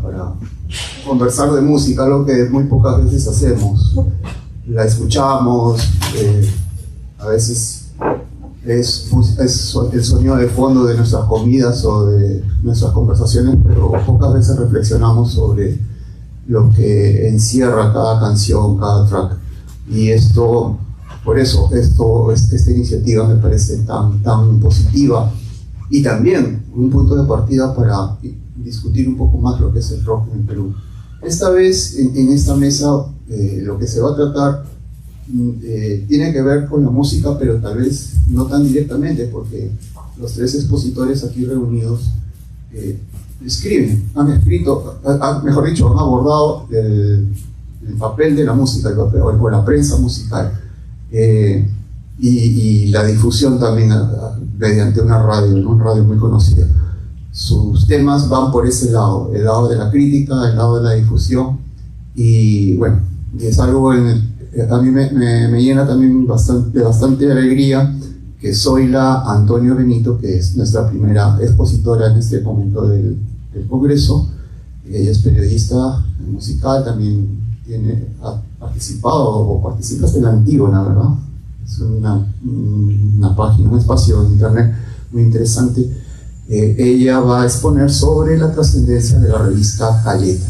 para conversar de música, algo que muy pocas veces hacemos. La escuchamos, a veces es el sonido de fondo de nuestras comidas o de nuestras conversaciones, pero pocas veces reflexionamos sobre lo que encierra cada canción, cada track. Y por eso esta iniciativa me parece tan positiva, y también un punto de partida para discutir un poco más lo que es el rock en el Perú. Esta vez, en esta mesa, lo que se va a tratar tiene que ver con la música, pero tal vez no tan directamente, porque los tres expositores aquí reunidos han escrito, mejor dicho, han abordado el papel de la música, o la prensa musical, y la difusión también mediante una radio muy conocida. Sus temas van por ese lado, el lado de la crítica, el lado de la difusión, y bueno, es algo a mí me llena también bastante alegría que Zoila Antonio Benito, que es nuestra primera expositora en este momento del Congreso. Ella es periodista musical, también ha participado o participa en la Antígona, ¿verdad? Es una página, un espacio en internet muy interesante. Ella va a exponer sobre la trascendencia de la revista Caleta.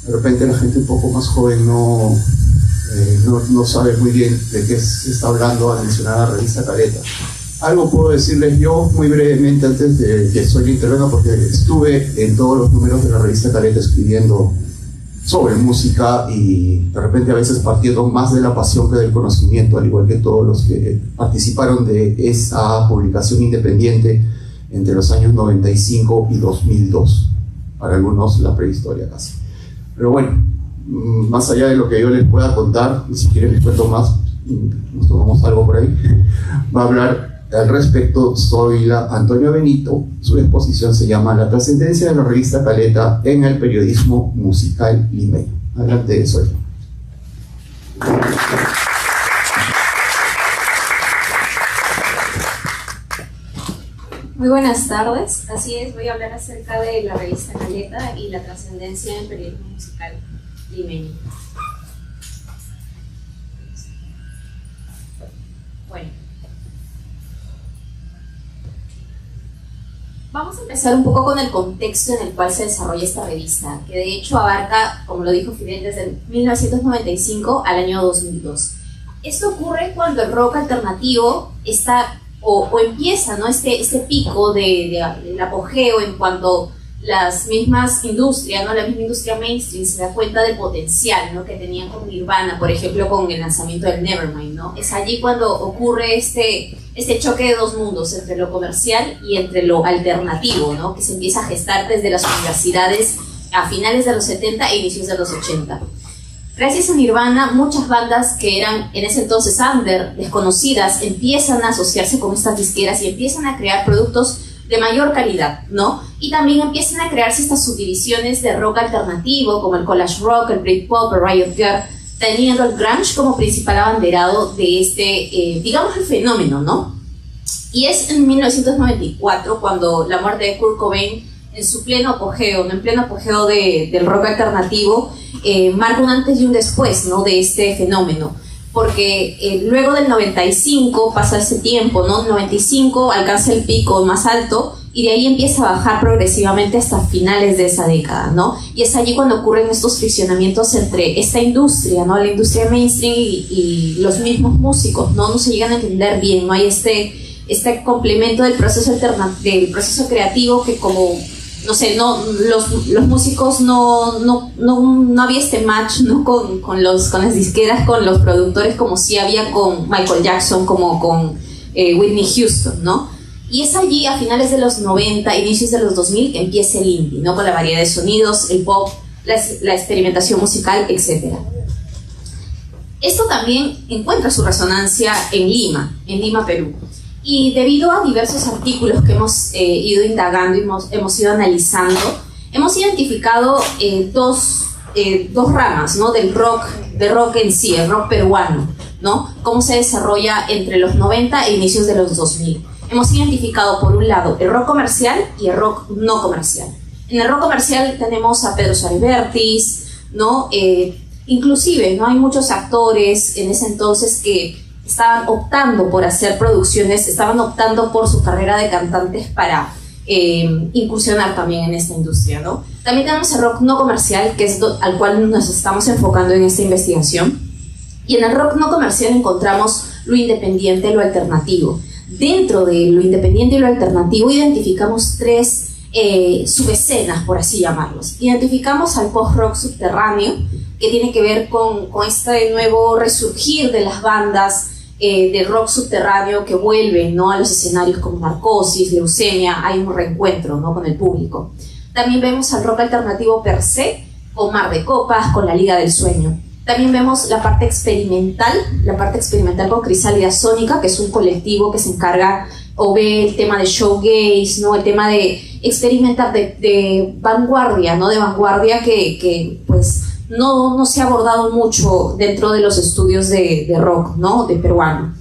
De repente la gente un poco más joven no sabe muy bien de qué se está hablando al mencionar la revista Caleta. Algo puedo decirles yo muy brevemente antes de que Zoila intervenga, porque estuve en todos los números de la revista Caleta escribiendo sobre música, y de repente a veces partiendo más de la pasión que del conocimiento, al igual que todos los que participaron de esa publicación independiente entre los años 95 y 2002, para algunos la prehistoria casi. Pero bueno, más allá de lo que yo les pueda contar, y si quieren les cuento más, nos tomamos algo por ahí, va a hablar al respecto Zoila Antonio Benito. Su exposición se llama La trascendencia de la revista Caleta en el periodismo musical limeño. Adelante, Zoila. Muy buenas tardes, así es, voy a hablar acerca de la revista Caleta y la trascendencia del periodismo musical limeño. Bueno, vamos a empezar un poco con el contexto en el cual se desarrolla esta revista, que de hecho abarca, como lo dijo Fidel, desde 1995 al año 2002. Esto ocurre cuando el rock alternativo está o empieza, ¿no? este pico del apogeo, en cuanto las mismas industrias, ¿no? La misma industria mainstream se da cuenta del potencial, ¿no? Que tenían con Nirvana, por ejemplo, con el lanzamiento del Nevermind, ¿no? Es allí cuando ocurre este choque de dos mundos, entre lo comercial y entre lo alternativo, ¿no? Que se empieza a gestar desde las universidades a finales de los 70 e inicios de los 80. Gracias a Nirvana, muchas bandas que eran en ese entonces under, desconocidas, empiezan a asociarse con estas disqueras y empiezan a crear productos de mayor calidad, ¿no? Y también empiezan a crearse estas subdivisiones de rock alternativo, como el collage rock, el Britpop, el Riot Girl, teniendo el grunge como principal abanderado de digamos, el fenómeno, ¿no? Y es en 1994 cuando la muerte de Kurt Cobain, en su pleno apogeo, ¿no? En pleno apogeo del rock alternativo, marca un antes y un después, ¿no? De este fenómeno, porque luego del 95 pasa ese tiempo, ¿no? El 95 alcanza el pico más alto y de ahí empieza a bajar progresivamente hasta finales de esa década, ¿no? Y es allí cuando ocurren estos friccionamientos entre esta industria, ¿no? La industria mainstream y los mismos músicos, ¿no? No se llegan a entender bien, no hay este complemento del proceso creativo, que como no sé, los músicos no había este match, ¿no? con las disqueras, con los productores, como sí había con Michael Jackson, como con Whitney Houston, ¿no? Y es allí, a finales de los 90, inicios de los 2000, que empieza el indie, ¿no? Con la variedad de sonidos, el pop, la experimentación musical, etc. Esto también encuentra su resonancia en Lima, Perú. Y debido a diversos artículos que hemos ido indagando y hemos ido analizando, hemos identificado dos ramas, ¿no? Del rock en sí, el rock peruano, ¿no? Cómo se desarrolla entre los 90 e inicios de los 2000. Hemos identificado, por un lado, el rock comercial y el rock no comercial. En el rock comercial tenemos a Pedro Suárez Vértiz, ¿no? Inclusive, ¿no? Hay muchos actores en ese entonces que estaban optando por hacer producciones, estaban optando por su carrera de cantantes para incursionar también en esta industria, ¿no? También tenemos el rock no comercial, que es al cual nos estamos enfocando en esta investigación. Y en el rock no comercial encontramos lo independiente, lo alternativo. Dentro de lo independiente y lo alternativo identificamos tres subescenas, por así llamarlos. Identificamos al post-rock subterráneo, que tiene que ver con este nuevo resurgir de las bandas de rock subterráneo que vuelven, ¿no?, a los escenarios como Narcosis, Leucemia. Hay un reencuentro, ¿no?, con el público. También vemos al rock alternativo per se, con Mar de Copas, con la Liga del Sueño. También vemos la parte experimental con Crisálida Sónica, que es un colectivo que se encarga o ve el tema de showgaze, ¿no?, el tema de experimentar de vanguardia, ¿no?, de vanguardia que pues no se ha abordado mucho dentro de los estudios de rock, ¿no?, de peruano.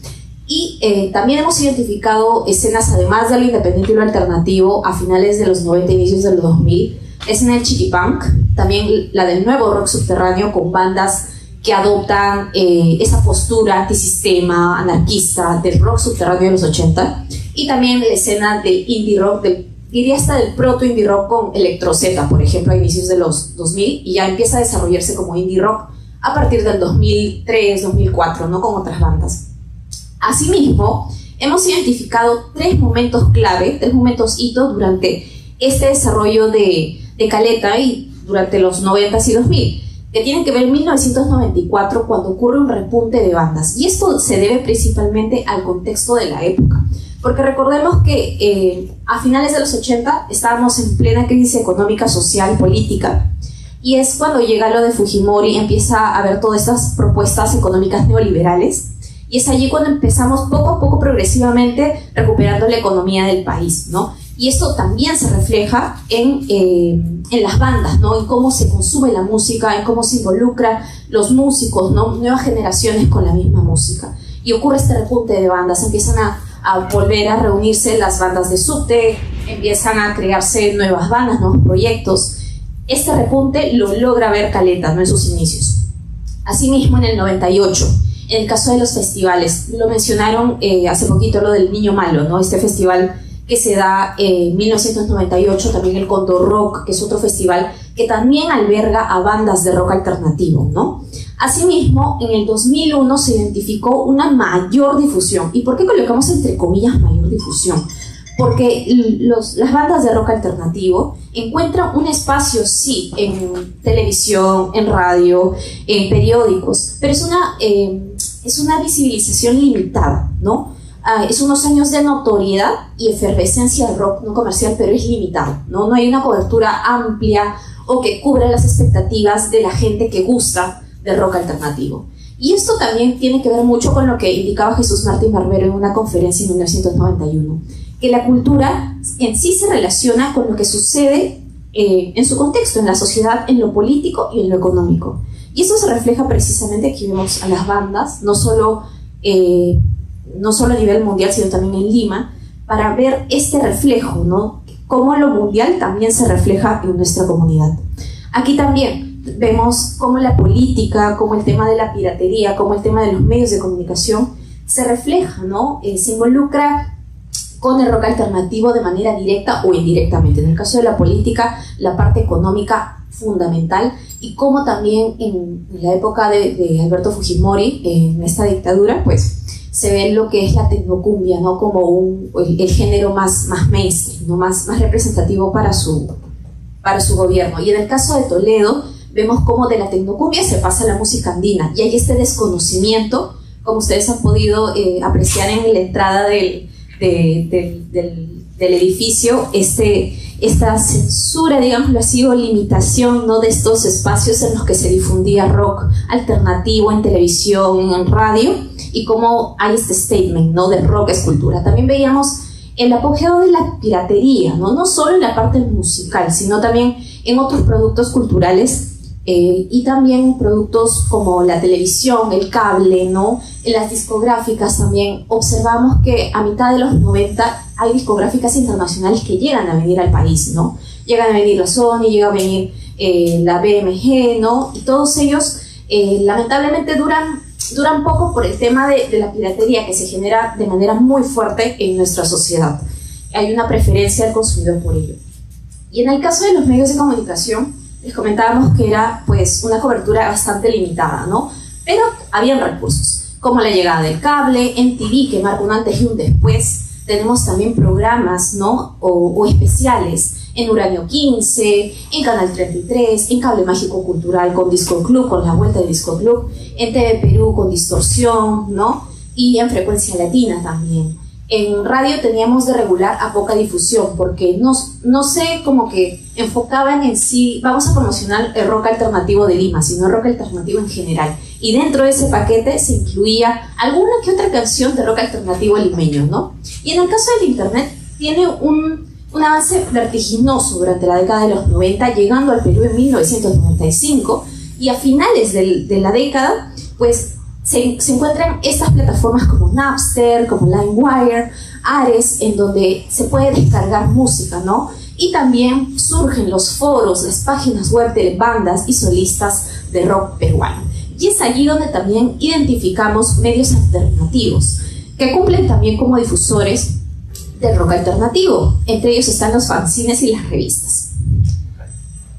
Y también hemos identificado escenas, además de lo independiente y lo alternativo, a finales de los 90, inicios de los 2000, escena del chiquipunk, también la del nuevo rock subterráneo con bandas que adoptan esa postura antisistema, anarquista, del rock subterráneo de los 80, y también la escena del indie rock, diría hasta del proto indie rock con Electro Z, por ejemplo, a inicios de los 2000, y ya empieza a desarrollarse como indie rock a partir del 2003, 2004, ¿no?, con otras bandas. Asimismo, hemos identificado tres momentos clave, tres momentos hitos durante este desarrollo de Caleta y durante los 90s y 2000, que tienen que ver en 1994, cuando ocurre un repunte de bandas. Y esto se debe principalmente al contexto de la época, porque recordemos que a finales de los 80 estábamos en plena crisis económica, social, política, y es cuando llega lo de Fujimori, empieza a haber todas estas propuestas económicas neoliberales, y es allí cuando empezamos poco a poco, progresivamente, recuperando la economía del país, ¿no? Y esto también se refleja en las bandas, ¿no?, en cómo se consume la música, en cómo se involucran los músicos, ¿no?, nuevas generaciones con la misma música. Y ocurre este repunte de bandas, empiezan a volver a reunirse las bandas de subte, empiezan a crearse nuevas bandas, nuevos proyectos. Este repunte lo logra ver Caleta, ¿no?, en sus inicios. Asimismo, en el 98, en el caso de los festivales, lo mencionaron hace poquito, lo del Niño Malo, ¿no?, este festival que se da en 1998, también el Condor Rock, que es otro festival que también alberga a bandas de rock alternativo, ¿no? Asimismo, en el 2001 se identificó una mayor difusión. ¿Y por qué colocamos entre comillas mayor difusión? Porque las bandas de rock alternativo encuentran un espacio, sí, en televisión, en radio, en periódicos, pero es una visibilización limitada, ¿no? Es unos años de notoriedad y efervescencia del rock no comercial, pero es limitado, ¿no? No hay una cobertura amplia o que cubra las expectativas de la gente que gusta del rock alternativo. Y esto también tiene que ver mucho con lo que indicaba Jesús Martín Barbero en una conferencia en 1991, que la cultura en sí se relaciona con lo que sucede en su contexto, en la sociedad, en lo político y en lo económico. Y eso se refleja precisamente aquí. Vemos a las bandas, no solo a nivel mundial, sino también en Lima, para ver este reflejo, ¿no?, cómo lo mundial también se refleja en nuestra comunidad. Aquí también vemos cómo la política, cómo el tema de la piratería, cómo el tema de los medios de comunicación se refleja, ¿no?, se involucra con el rock alternativo de manera directa o indirectamente. En el caso de la política, la parte económica fundamental, y cómo también en la época de Alberto Fujimori, en esta dictadura, pues se ve lo que es la tecnocumbia, ¿no?, como el género más mainstream, ¿no?, más representativo para su gobierno. Y en el caso de Toledo, vemos cómo de la tecnocumbia se pasa a la música andina, y hay este desconocimiento, como ustedes han podido apreciar en la entrada del edificio, esta censura, digámoslo así, o limitación, ¿no?, de estos espacios en los que se difundía rock alternativo en televisión, en radio, y cómo hay este statement, ¿no?, de rock es cultura. También veíamos el apogeo de la piratería, no solo en la parte musical, sino también en otros productos culturales, y también productos como la televisión, el cable, ¿no?, en las discográficas también. Observamos que a mitad de los 90 hay discográficas internacionales que llegan a venir al país, ¿no? llegan a venir la Sony, llega a venir la BMG, ¿no? Y todos ellos lamentablemente duran poco por el tema de la piratería que se genera de manera muy fuerte en nuestra sociedad. Hay una preferencia del consumidor por ello. Y en el caso de los medios de comunicación, les comentábamos que era pues una cobertura bastante limitada, ¿no? Pero habían recursos, como la llegada del cable, MTV, que marca un antes y un después. Tenemos también programas, ¿no? o especiales en Uranio 15, en Canal 33, en Cable Mágico Cultural con Disco Club, con la vuelta del Disco Club, en TV Perú con Distorsión, ¿no? Y en Frecuencia Latina también. En radio teníamos de regular a poca difusión, porque no se como que enfocaban en sí, vamos a promocionar el rock alternativo de Lima, sino el rock alternativo en general. Y dentro de ese paquete se incluía alguna que otra canción de rock alternativo limeño, ¿no? Y en el caso del internet, tiene un avance vertiginoso durante la década de los 90, llegando al Perú en 1995, y a finales de la década, pues se encuentran estas plataformas como Napster, como LimeWire, Ares, en donde se puede descargar música, ¿no? Y también surgen los foros, las páginas web de bandas y solistas de rock peruano. Y es allí donde también identificamos medios alternativos, que cumplen también como difusores del rock alternativo. Entre ellos están los fanzines y las revistas.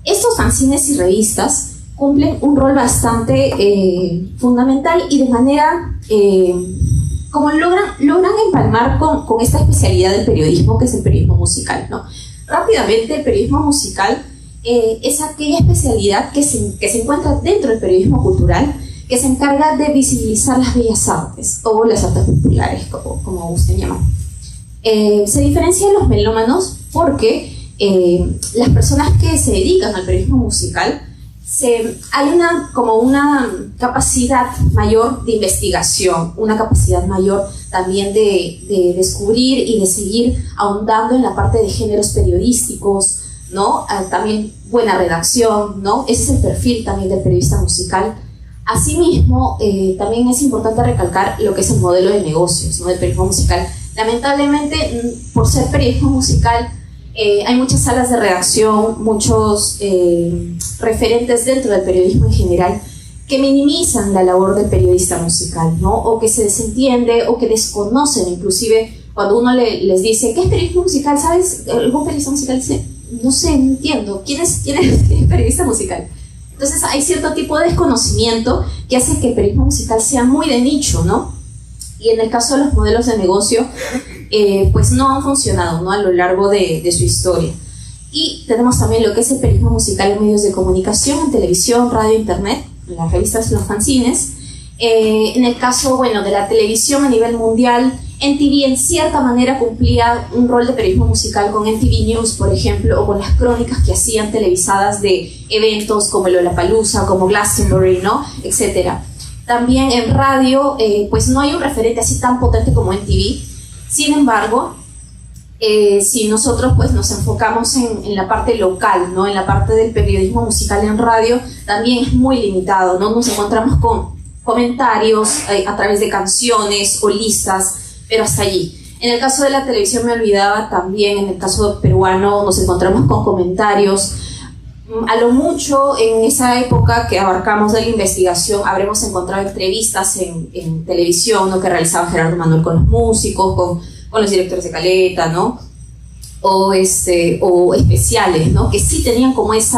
Estos fanzines y revistas cumplen un rol bastante fundamental y de manera como logran empalmar con esta especialidad del periodismo, que es el periodismo musical, ¿no? Rápidamente, el periodismo musical es aquella especialidad que se encuentra dentro del periodismo cultural, que se encarga de visibilizar las bellas artes o las artes populares, como gusten llamar. Se diferencia de los melómanos porque las personas que se dedican al periodismo musical hay una capacidad mayor de investigación, una capacidad mayor también de descubrir y de seguir ahondando en la parte de géneros periodísticos, ¿no? También buena redacción, ¿no? Ese es el perfil también del periodista musical. Asimismo, también es importante recalcar lo que es el modelo de negocios, ¿no? Del periodismo musical. Lamentablemente, por ser periodismo musical, hay muchas salas de redacción, muchos referentes dentro del periodismo en general que minimizan la labor del periodista musical, ¿no? O que se desentiende o que desconocen, inclusive cuando uno les dice ¿qué es periodismo musical? ¿Sabes? Algún periodista musical dice no sé, no entiendo, ¿quién es periodista musical? Entonces hay cierto tipo de desconocimiento que hace que el periodismo musical sea muy de nicho, ¿no? Y en el caso de los modelos de negocio, pues no han funcionado, ¿no? A lo largo de su historia. Y tenemos también lo que es el periodismo musical en medios de comunicación, en televisión, radio, internet, en las revistas y los fanzines. En el caso, bueno, de la televisión a nivel mundial, MTV en cierta manera cumplía un rol de periodismo musical con MTV News, por ejemplo, o con las crónicas que hacían televisadas de eventos como el Lollapalooza, como Glastonbury, ¿no? Etcétera. También en radio, pues no hay un referente así tan potente como MTV. Sin embargo, si nosotros pues nos enfocamos en la parte local, ¿no? En la parte del periodismo musical en radio, también es muy limitado, ¿no? Nos encontramos con comentarios a través de canciones o listas, pero hasta allí. En el caso de la televisión me olvidaba también, en el caso peruano nos encontramos con comentarios. A lo mucho en esa época que abarcamos de la investigación habremos encontrado entrevistas en televisión, ¿no? Que realizaba Gerardo Manuel con los músicos, con los directores de Caleta, ¿no? O especiales, ¿no? Que sí tenían como ese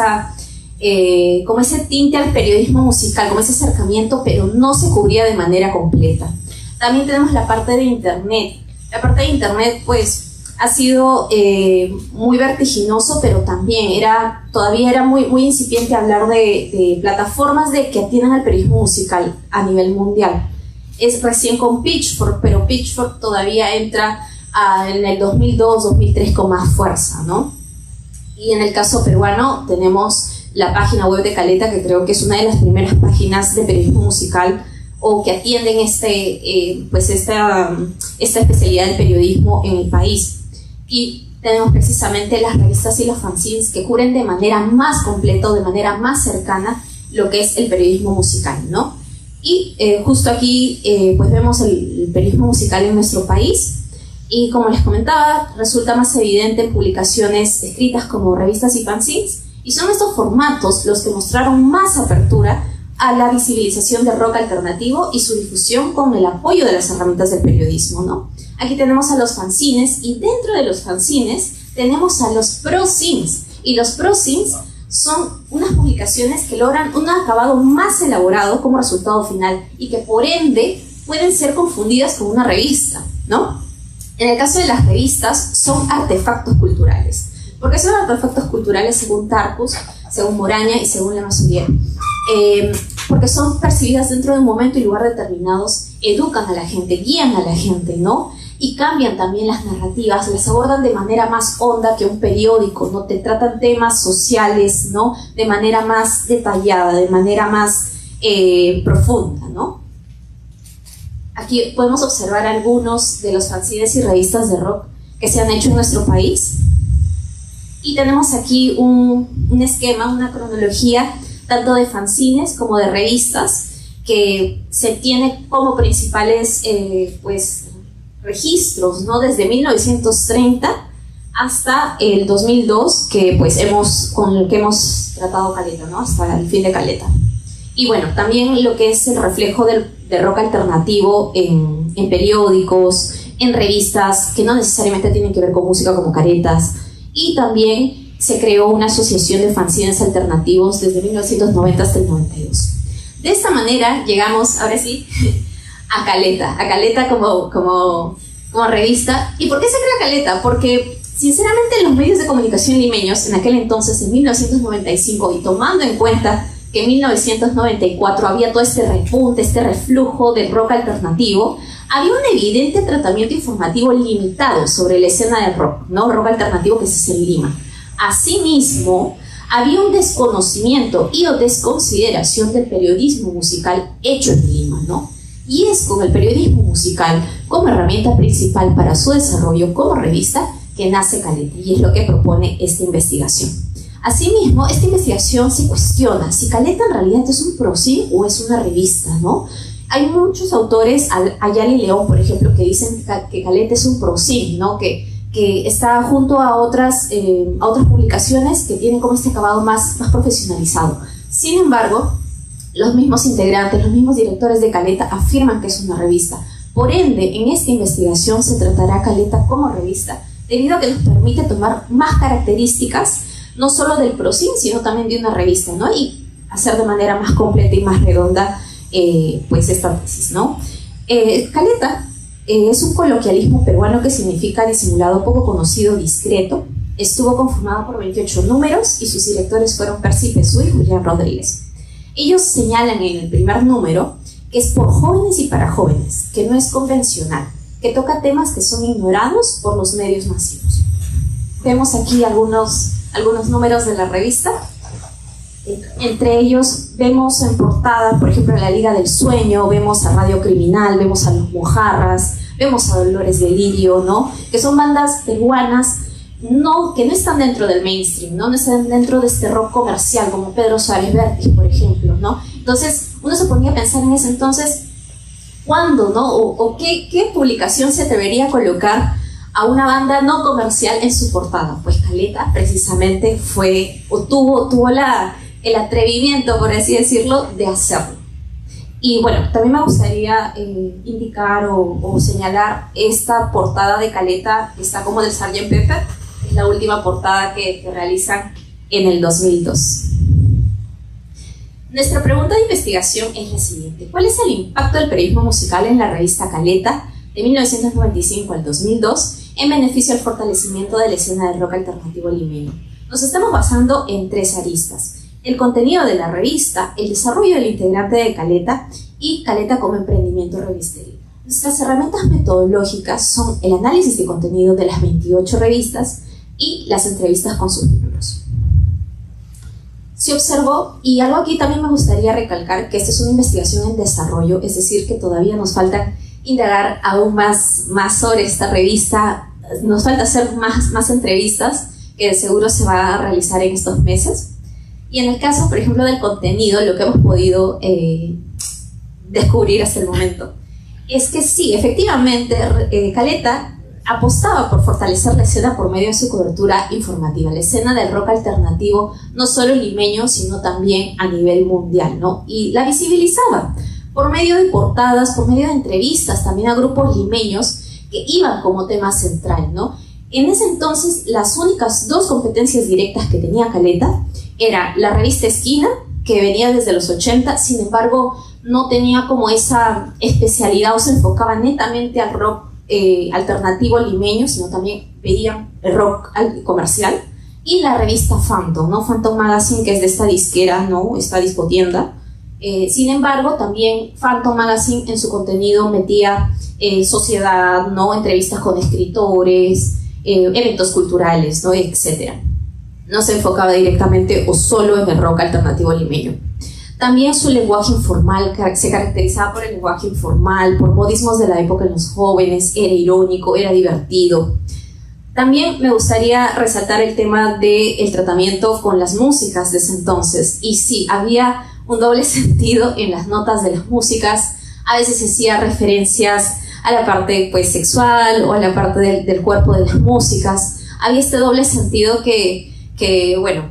tinte al periodismo musical, como ese acercamiento, pero no se cubría de manera completa. También tenemos la parte de internet. La parte de internet, pues, ha sido muy vertiginoso, pero también todavía era muy, muy incipiente hablar de plataformas que atiendan al periodismo musical a nivel mundial. Es recién con Pitchfork, pero Pitchfork todavía entra en el 2002-2003 con más fuerza, ¿no? Y en el caso peruano tenemos la página web de Caleta, que creo que es una de las primeras páginas de periodismo musical o que atienden esta especialidad del periodismo en el país. Y tenemos precisamente las revistas y los fanzines que cubren de manera más completa o de manera más cercana lo que es el periodismo musical, ¿no? Y justo aquí pues vemos el periodismo musical en nuestro país Y como les comentaba, resulta más evidente en publicaciones escritas como revistas y fanzines, y son estos formatos los que mostraron más apertura a la visibilización del rock alternativo y su difusión con el apoyo de las herramientas del periodismo, ¿no? Aquí tenemos a los fanzines, y dentro de los fanzines tenemos a los prozines, y los prozines son unas publicaciones que logran un acabado más elaborado como resultado final y que por ende pueden ser confundidas con una revista, ¿no? En el caso de las revistas, son artefactos culturales. ¿Por qué son artefactos culturales según Tarkus, según Moraña y según Lemasurier? Porque son percibidas dentro de un momento y lugar determinados, educan a la gente, guían a la gente, ¿no? Y cambian también las narrativas, las abordan de manera más honda que un periódico, ¿no? Te tratan temas sociales, ¿no? De manera más detallada, de manera más profunda, ¿no? Aquí podemos observar algunos de los fanzines y revistas de rock que se han hecho en nuestro país. Y tenemos aquí un esquema, una cronología, tanto de fanzines como de revistas, que se tiene como principales pues, registros, ¿no? Desde 1930 hasta el 2002, que pues con el que hemos tratado Caleta, ¿no? Hasta el fin de Caleta. Y bueno, también lo que es el reflejo del rock alternativo en periódicos, en revistas que no necesariamente tienen que ver con música como Caretas, y también se creó una asociación de fanzines alternativos desde 1990 hasta el 92. De esta manera llegamos, ahora sí, a Caleta como revista. ¿Y por qué se crea Caleta? Porque sinceramente los medios de comunicación limeños en aquel entonces, en 1995, y tomando en cuenta que en 1994 había todo este repunte, este reflujo del rock alternativo, había un evidente tratamiento informativo limitado sobre la escena del rock, ¿no? Rock alternativo que se hace en Lima. Asimismo, había un desconocimiento y o desconsideración del periodismo musical hecho en Lima, ¿no? Y es con el periodismo musical como herramienta principal para su desarrollo como revista que nace Caleta, y es lo que propone esta investigación. Asimismo, esta investigación se cuestiona si Caleta en realidad es un prozine o es una revista, ¿no? Hay muchos autores, Ayala y León, por ejemplo, que dicen que Caleta es un prozine, ¿no? Que está junto a otras publicaciones que tienen como este acabado más profesionalizado. Sin embargo, los mismos integrantes, los mismos directores de Caleta afirman que es una revista. Por ende, en esta investigación se tratará Caleta como revista, debido a que nos permite tomar más características, no solo del prozine, sino también de una revista, ¿no? Y hacer de manera más completa y más redonda pues esta tesis, ¿no? Caleta es un coloquialismo peruano que significa disimulado, poco conocido, discreto. Estuvo conformado por 28 números y sus directores fueron Percy Pesú y Julián Rodríguez. Ellos señalan en el primer número que es por jóvenes y para jóvenes, que no es convencional, que toca temas que son ignorados por los medios masivos. Vemos aquí algunos números de la revista. Entre ellos vemos en portada, por ejemplo, la Liga del Sueño, vemos a Radio Criminal, vemos a Los Mojarras, vemos a Dolores de Lirio, ¿no? Que son bandas peruanas que no están dentro del mainstream, ¿no? No están dentro de este rock comercial como Pedro Suárez Vértiz, por ejemplo, ¿no? Entonces uno se ponía a pensar en ese entonces, ¿cuándo, no? O qué publicación se debería colocar a una banda no comercial en su portada? Pues Caleta precisamente tuvo el atrevimiento, por así decirlo, de hacerlo. Y bueno, también me gustaría indicar o señalar esta portada de Caleta, que está como del Sgt. Pepper, es la última portada que realizan en el 2002. Nuestra pregunta de investigación es la siguiente: ¿cuál es el impacto del periodismo musical en la revista Caleta de 1995 al 2002 en beneficio al fortalecimiento de la escena del rock alternativo limeño? Nos estamos basando en 3 aristas: el contenido de la revista, el desarrollo del integrante de Caleta y Caleta como emprendimiento revisteril. Nuestras herramientas metodológicas son el análisis de contenido de las 28 revistas y las entrevistas con sus miembros. Se observó, y algo aquí también me gustaría recalcar, que esta es una investigación en desarrollo, es decir, que todavía nos falta indagar aún más sobre esta revista, nos falta hacer más entrevistas, que de seguro se va a realizar en estos meses. Y en el caso, por ejemplo, del contenido, lo que hemos podido descubrir hasta el momento es que sí, efectivamente, Caleta apostaba por fortalecer la escena por medio de su cobertura informativa, la escena del rock alternativo, no solo limeño, sino también a nivel mundial, ¿no? Y la visibilizaba por medio de portadas, por medio de entrevistas también a grupos limeños que iban como tema central, ¿no? En ese entonces, las únicas dos competencias directas que tenía Caleta era la revista Esquina, que venía desde los 80, sin embargo, no tenía como esa especialidad o se enfocaba netamente al rock alternativo limeño, sino también veían el rock comercial. Y la revista Phantom, ¿no? Phantom Magazine, que es de esta disquera, ¿no? Esta discotienda. Sin embargo, también Phantom Magazine en su contenido metía sociedad, ¿no? Entrevistas con escritores, eventos culturales, ¿no? Etcétera. No se enfocaba directamente o solo en el rock alternativo limeño. También su lenguaje informal se caracterizaba por el lenguaje informal, por modismos de la época en los jóvenes, era irónico, era divertido. También me gustaría resaltar el tema del tratamiento con las músicas de ese entonces. Y sí, había un doble sentido en las notas de las músicas. A veces se hacía referencias a la parte pues, sexual o a la parte del cuerpo de las músicas. Había este doble sentido que bueno,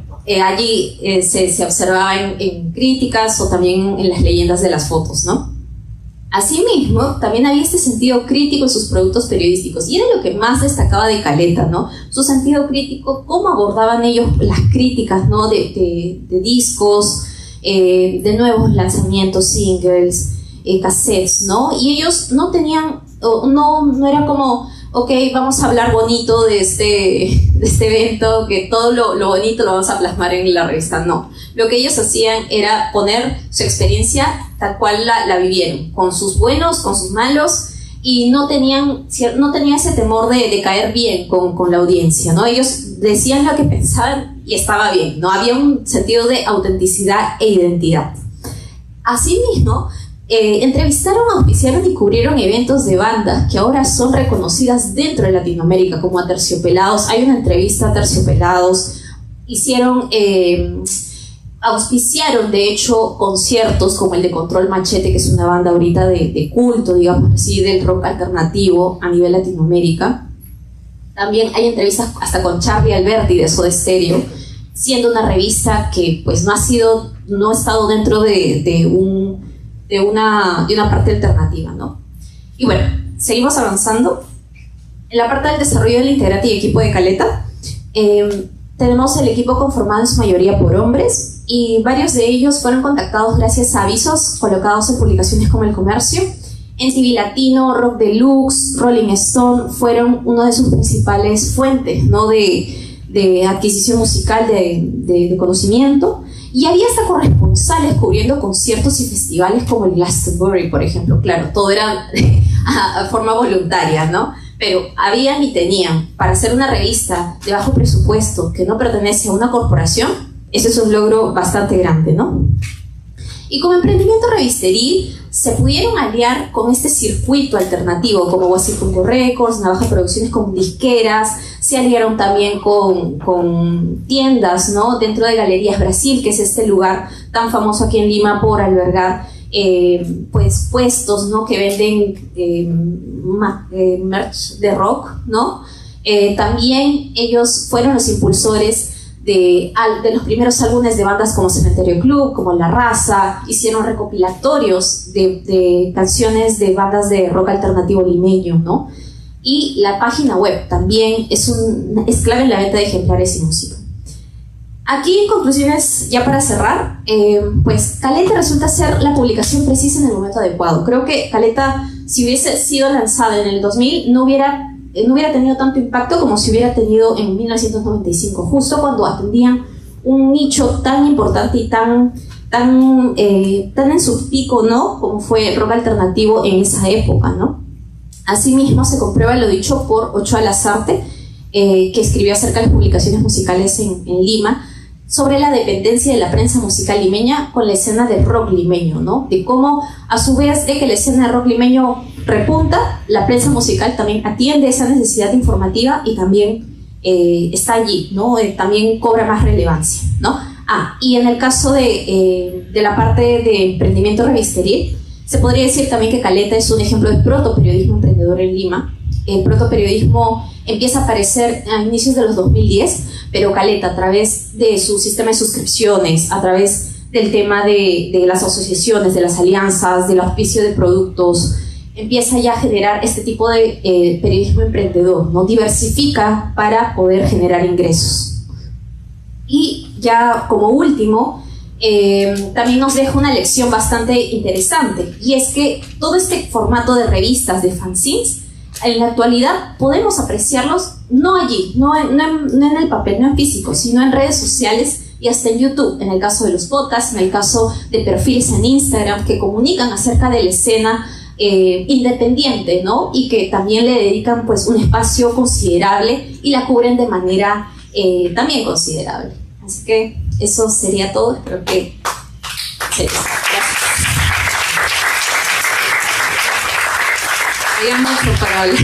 allí se observaba en críticas o también en las leyendas de las fotos, ¿no? Asimismo, también había este sentido crítico en sus productos periodísticos, y era lo que más destacaba de Caleta, ¿no? Su sentido crítico, cómo abordaban ellos las críticas, ¿no? de discos, de nuevos lanzamientos, singles, cassettes, ¿no? Y ellos no tenían, no era como, ok, vamos a hablar bonito de este evento, que todo lo bonito lo vamos a plasmar en la revista. No, lo que ellos hacían era poner su experiencia tal cual la vivieron, con sus buenos, con sus malos, y no tenían ese temor de caer bien con la audiencia, ¿no? Ellos decían lo que pensaban y estaba bien, ¿no? Había un sentido de autenticidad e identidad. Asimismo, entrevistaron, auspiciaron y cubrieron eventos de bandas que ahora son reconocidas dentro de Latinoamérica, como Aterciopelados. Hay una entrevista a Aterciopelados. Auspiciaron de hecho conciertos como el de Control Machete, que es una banda ahorita de culto, digamos así, del rock alternativo a nivel Latinoamérica. También hay entrevistas hasta con Charly Alberti de Soda Stereo, siendo una revista que pues no ha estado dentro de una parte alternativa, ¿no? Y bueno, seguimos avanzando. En la parte del desarrollo del integrante y equipo de Caleta, tenemos el equipo conformado en su mayoría por hombres, y varios de ellos fueron contactados gracias a avisos colocados en publicaciones como El Comercio. MTV Latino, Rock Deluxe, Rolling Stone fueron una de sus principales fuentes, ¿no? de adquisición musical, de conocimiento. Y había hasta corresponsales cubriendo conciertos y festivales como el Glastonbury, por ejemplo. Claro, todo era a forma voluntaria, ¿no? Pero habían y tenían. Para hacer una revista de bajo presupuesto que no pertenece a una corporación, ese es un logro bastante grande, ¿no? Y como emprendimiento revisteril, se pudieron aliar con este circuito alternativo como Guasipunco Records, Navaja Producciones con disqueras. Se aliaron también con tiendas, ¿no? Dentro de Galerías Brasil, que es este lugar tan famoso aquí en Lima por albergar pues puestos, ¿no? Que venden merch de rock, ¿no? También ellos fueron los impulsores de los primeros álbumes de bandas como Cementerio Club, como La Raza. Hicieron recopilatorios de canciones de bandas de rock alternativo limeño, ¿no? Y la página web también es clave en la venta de ejemplares y música. Aquí, en conclusiones, ya para cerrar, pues Caleta resulta ser la publicación precisa en el momento adecuado. Creo que Caleta, si hubiese sido lanzada en el 2000, no hubiera tenido tanto impacto como si hubiera tenido en 1995, justo cuando atendían un nicho tan importante y tan en su pico, ¿no? Como fue el rock alternativo en esa época, ¿no? Asimismo, se comprueba lo dicho por Ochoa Lazarte, que escribió acerca de las publicaciones musicales en Lima, sobre la dependencia de la prensa musical limeña con la escena del rock limeño, ¿no? De cómo, a su vez de que la escena del rock limeño repunta, la prensa musical también atiende esa necesidad informativa y también está allí, ¿no? También cobra más relevancia, ¿no? Y en el caso de la parte de emprendimiento revisteril, se podría decir también que Caleta es un ejemplo de protoperiodismo emprendedor en Lima, el protoperiodismo empieza a aparecer a inicios de los 2010, pero Caleta, a través de su sistema de suscripciones, a través del tema de las asociaciones, de las alianzas, del auspicio de productos, empieza ya a generar este tipo de periodismo emprendedor, ¿no? Diversifica para poder generar ingresos. Y ya como último, también nos deja una lección bastante interesante, y es que todo este formato de revistas, de fanzines, en la actualidad podemos apreciarlos no allí, no en el papel, no en físico, sino en redes sociales y hasta en YouTube, en el caso de los podcasts, en el caso de perfiles en Instagram que comunican acerca de la escena independiente, ¿no? Y que también le dedican pues un espacio considerable y la cubren de manera también considerable. Así que eso sería todo, espero que gracias. Había mucho para hablar.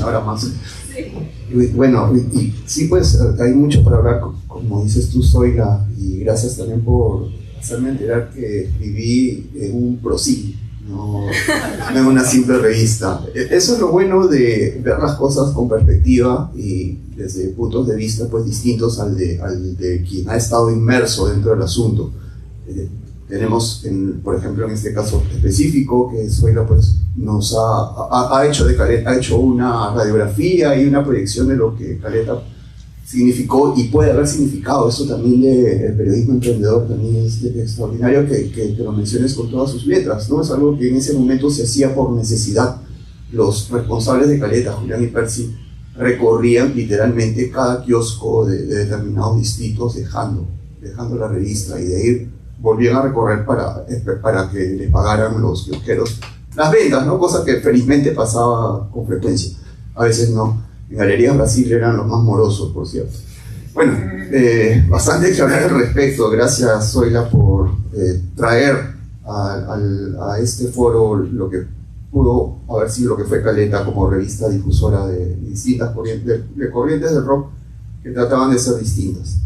Ahora más. Bueno, y sí, pues hay mucho para hablar, como dices tú, Zoila, y gracias también por hacerme enterar que viví en un prosím, no en una simple revista. Eso es lo bueno de ver las cosas con perspectiva y desde puntos de vista pues distintos al de quien ha estado inmerso dentro del asunto. Tenemos, por ejemplo, en este caso específico, que Zoila pues nos ha hecho de Caleta, ha hecho una radiografía y una proyección de lo que Caleta significó y puede haber significado. Eso también del periodismo emprendedor también es extraordinario que lo menciones con todas sus letras, ¿no? Es algo que en ese momento se hacía por necesidad. Los responsables de Caleta, Julián y Percy, recorrían literalmente cada kiosco de determinados distritos dejando la revista, y de ir volvían a recorrer para que le pagaran los kiosqueros las ventas, ¿no? Cosa que felizmente pasaba con frecuencia. A veces no. En Galerías Brasil eran los más morosos, por cierto. Bueno, bastante que hablar al respecto. Gracias, Zoila, por traer a este foro lo que pudo haber sido lo que fue Caleta como revista difusora de distintas corrientes del rock que trataban de ser distintas.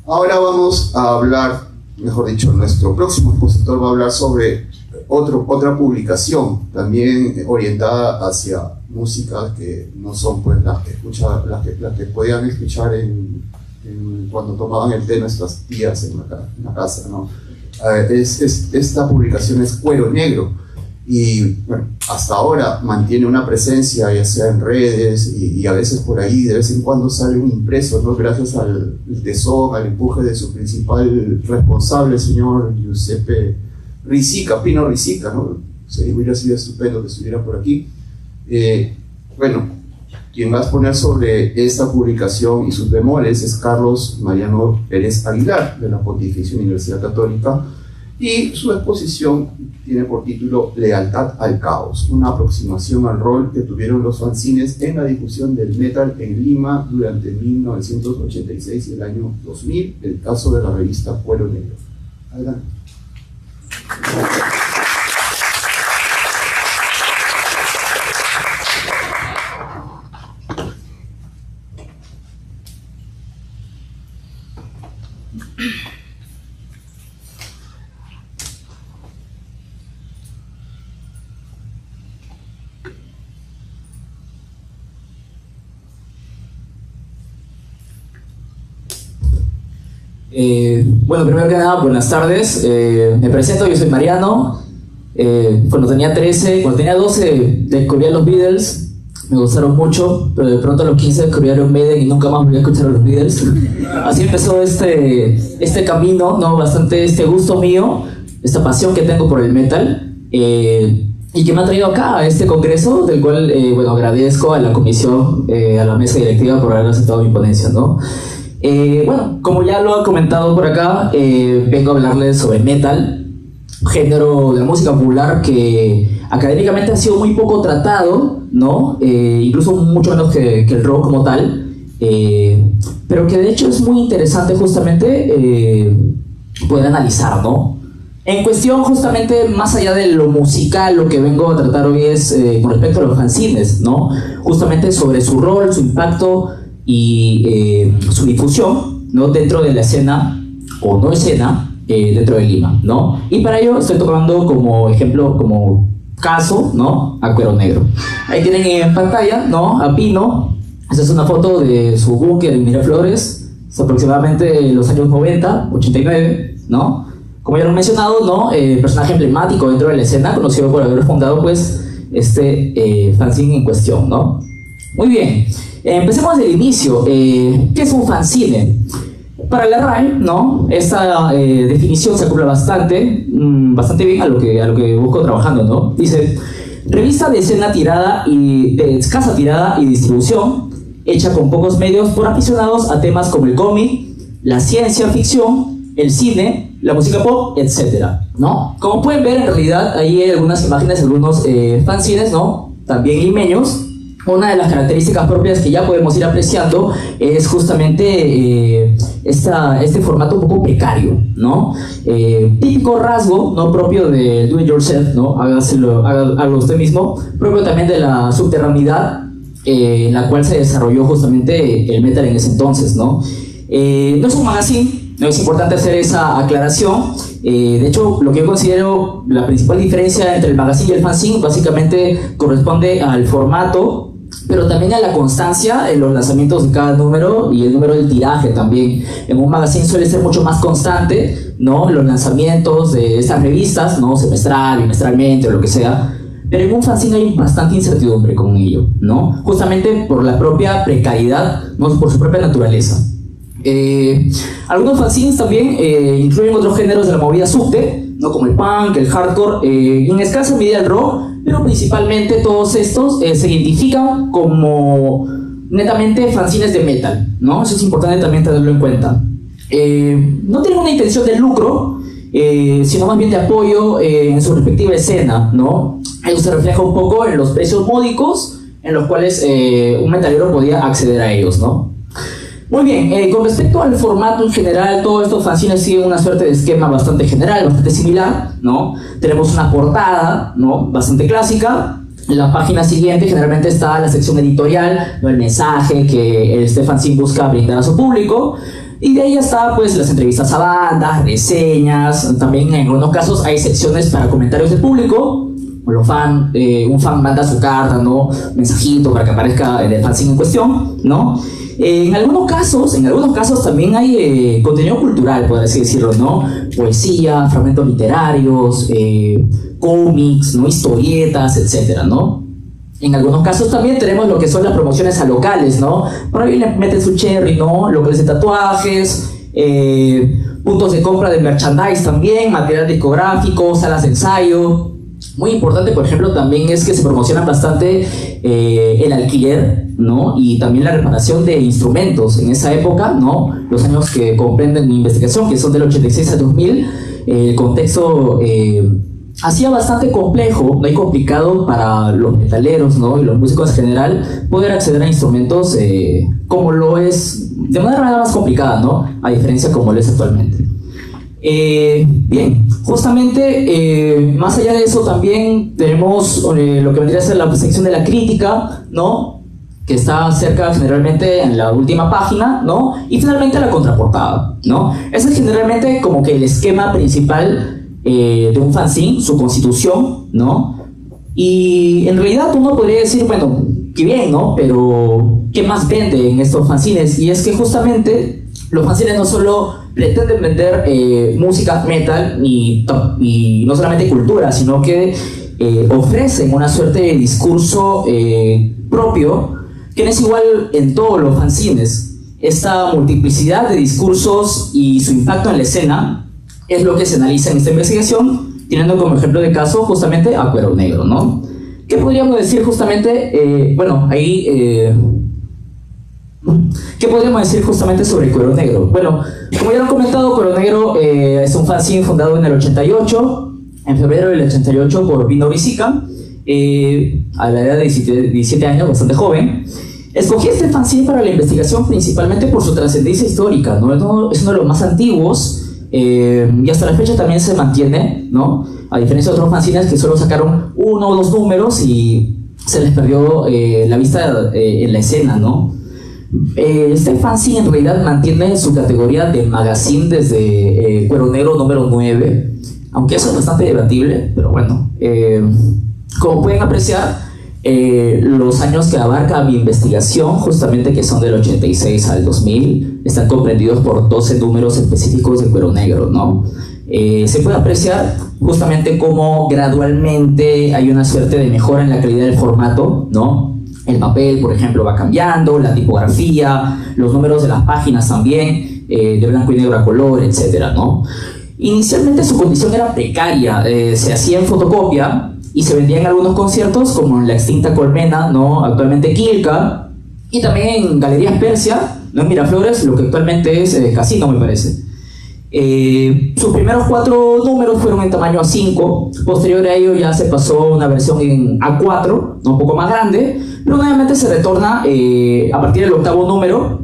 Ahora vamos a hablar, mejor dicho, nuestro próximo expositor va a hablar sobre otra publicación también orientada hacia música que no son pues las que podían escuchar cuando tomaban el té nuestras tías en la casa, ¿no? Esta publicación es Cuero Negro, y bueno, hasta ahora mantiene una presencia ya sea en redes y a veces por ahí de vez en cuando sale un impreso, ¿no? Gracias al tesón, al empuje de su principal responsable, el señor Giuseppe Risica, Pino Risica, ¿no? Hubiera sido estupendo que estuviera por aquí. Bueno, quien va a exponer sobre esta publicación y sus bemoles es Carlos Mariano Pérez Aguilar, de la Pontificia Universidad Católica, y su exposición tiene por título Lealtad al Caos, una aproximación al rol que tuvieron los fanzines en la difusión del metal en Lima durante 1986 y el año 2000, el caso de la revista Cuero Negro. Adelante. Bueno, primero que nada, buenas tardes. Me presento, yo soy Mariano. Cuando tenía 12 descubrí a los Beatles, me gustaron mucho, pero de pronto a los 15 descubrí a Iron Maiden y nunca más volví a escuchar a los Beatles. Así empezó este camino, ¿no? Bastante este gusto mío, esta pasión que tengo por el metal, y que me ha traído acá a este congreso, del cual bueno, agradezco a la comisión, a la mesa directiva por haber aceptado mi ponencia, ¿no? Bueno, como ya lo han comentado por acá, vengo a hablarles sobre metal, género de la música popular que académicamente ha sido muy poco tratado, ¿no? Incluso mucho menos que el rock como tal, pero que de hecho es muy interesante justamente poder analizar, ¿no? En cuestión justamente más allá de lo musical, lo que vengo a tratar hoy es con respecto a los fanzines, ¿no? Justamente sobre su rol, su impacto y su difusión, ¿no? Dentro de la escena o no escena dentro de Lima, ¿no? Y para ello estoy tomando como ejemplo, como caso, ¿no?, a Cuero Negro. Ahí tienen en pantalla, ¿no?, a Pino. Esta es una foto de su búnker en Miraflores, es aproximadamente los años 90, 89, ¿no? Como ya lo he mencionado, ¿no?, personaje emblemático dentro de la escena, conocido por haber fundado, pues, este fanzine en cuestión, ¿no? Muy bien, empecemos desde el inicio. ¿Qué es un fanzine? Para la RAE, ¿no?, esta definición se acopla bastante bien a lo que busco trabajando, ¿no? Dice: revista de escena de escasa tirada y distribución, hecha con pocos medios por aficionados a temas como el cómic, la ciencia ficción, el cine, la música pop, etc., ¿no? Como pueden ver, en realidad ahí hay algunas imágenes, algunos fanzines, ¿no?, también limeños. Una de las características propias que ya podemos ir apreciando es justamente este formato un poco precario, ¿no? Típico rasgo, ¿no?, propio de do it yourself, ¿no? Hágalo usted mismo, propio también de la subterraneidad en la cual se desarrolló justamente el metal en ese entonces, ¿no? No es un magazine, no es importante hacer esa aclaración. De hecho, lo que yo considero la principal diferencia entre el magazine y el fanzine básicamente corresponde al formato, pero también a la constancia en los lanzamientos de cada número y el número del tiraje también. En un magazine suele ser mucho más constante, ¿no?, los lanzamientos de estas revistas, ¿no?, semestral, bimestralmente o lo que sea. Pero en un fanzine hay bastante incertidumbre con ello, ¿no?, justamente por la propia precariedad, ¿no?, por su propia naturaleza. Algunos fanzines también incluyen otros géneros de la movida subte, ¿no?, como el punk, el hardcore, y en escasa medida el rock, pero principalmente todos estos se identifican como netamente fanzines de metal, ¿no? Eso es importante también tenerlo en cuenta. No tienen una intención de lucro, sino más bien de apoyo en su respectiva escena, ¿no? Eso se refleja un poco en los precios módicos en los cuales un metalero podía acceder a ellos, ¿no? Muy bien, con respecto al formato en general, todos estos fanzines siguen una suerte de esquema bastante general, bastante similar, ¿no? Tenemos una portada, ¿no?, bastante clásica. En la página siguiente generalmente está la sección editorial, ¿no?, el mensaje que este fanzine busca brindar a su público. Y de ahí está, pues, las entrevistas a bandas, reseñas. También en algunos casos hay secciones para comentarios del público. Un fan manda su carta, ¿no?, mensajito para que aparezca en el fanzine en cuestión, ¿no? En algunos casos también hay contenido cultural, por así decirlo, ¿no? Poesía, fragmentos literarios, cómics, ¿no?, historietas, etcétera, ¿no? En algunos casos también tenemos lo que son las promociones a locales, ¿no? Por ahí le meten su cherry, ¿no?, locales de tatuajes, puntos de compra de merchandise también, material discográfico, salas de ensayo. Muy importante, por ejemplo, también es que se promocionan bastante el alquiler, ¿no?, y también la reparación de instrumentos. En esa época, ¿no?, los años que comprenden mi investigación, que son del 86 a 2000, el contexto hacía bastante complejo, ¿no?, y complicado para los metaleros, ¿no?, y los músicos en general poder acceder a instrumentos como lo es, de manera más complicada, ¿no?, a diferencia como lo es actualmente. Bien, justamente más allá de eso también tenemos lo que vendría a ser la sección de la crítica, ¿no?, que está cerca generalmente en la última página, ¿no?, y finalmente la contraportada, ¿no? Ese es generalmente como que el esquema principal de un fanzine, su constitución, ¿no? Y en realidad uno podría decir, bueno, qué bien, ¿no?, pero ¿qué más vende en estos fanzines? Y es que justamente los fanzines no solo pretenden vender música metal y no solamente cultura, sino que ofrecen una suerte de discurso propio, que no es igual en todos los fanzines. Esta multiplicidad de discursos y su impacto en la escena es lo que se analiza en esta investigación, teniendo como ejemplo de caso justamente a Cuero Negro, ¿no? ¿Qué podríamos decir justamente? ¿Qué podríamos decir justamente sobre Cuero Negro? Bueno, como ya lo he comentado, Cuero Negro es un fanzine fundado en el 88, en febrero del 88, por Pino Vicica, a la edad de 17 años, bastante joven. Escogí este fanzine para la investigación principalmente por su trascendencia histórica, ¿no? Es uno de los más antiguos, y hasta la fecha también se mantiene, ¿no? A diferencia de otros fanzines que solo sacaron 1 o 2 números y se les perdió la vista en la escena, ¿no? Este fanzine en realidad mantiene su categoría de magazine desde Cuero Negro número 9, aunque eso es bastante debatible, pero bueno. Como pueden apreciar, los años que abarca mi investigación, justamente que son del 86 al 2000, están comprendidos por 12 números específicos de cuero negro, ¿no? Se puede apreciar justamente cómo gradualmente hay una suerte de mejora en la calidad del formato, ¿no? El papel, por ejemplo, va cambiando, la tipografía, los números de las páginas también, de blanco y negro a color, etcétera, ¿no? Inicialmente su condición era precaria, se hacía en fotocopia y se vendía en algunos conciertos, como en la extinta Colmena, ¿no? Actualmente Quilca, y también en Galerías Persia, ¿no? En Miraflores, lo que actualmente es Casino, me parece. Sus primeros 4 números fueron en tamaño A5, posterior a ello ya se pasó una versión en A4, ¿no? Un poco más grande, pero nuevamente se retorna a partir del 8º número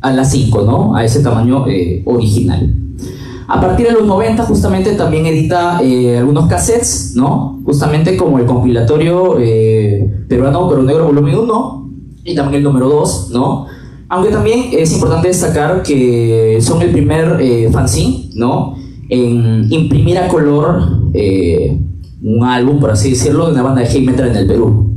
a la 5, ¿no? A ese tamaño original. A partir de los 90 justamente también edita algunos cassettes, ¿no? Justamente como el compilatorio peruano Cuero Negro volumen 1 y también el número 2, ¿no? Aunque también es importante destacar que son el primer fanzine, ¿no? En imprimir a color un álbum, por así decirlo, de una banda de heavy metal en el Perú.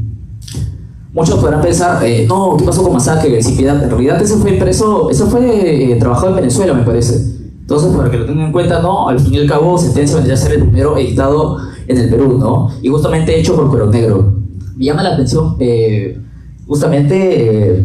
Muchos podrán pensar, no, ¿qué pasó con Masacre? Sin Piedad. En realidad eso fue impreso, eso fue trabajado en Venezuela, me parece. Entonces, para que lo tengan en cuenta, ¿no? Al fin y al cabo, Sentencia vendría a ser el primero editado en el Perú, ¿no? Y justamente hecho por Cuero Negro. Me llama la atención, justamente,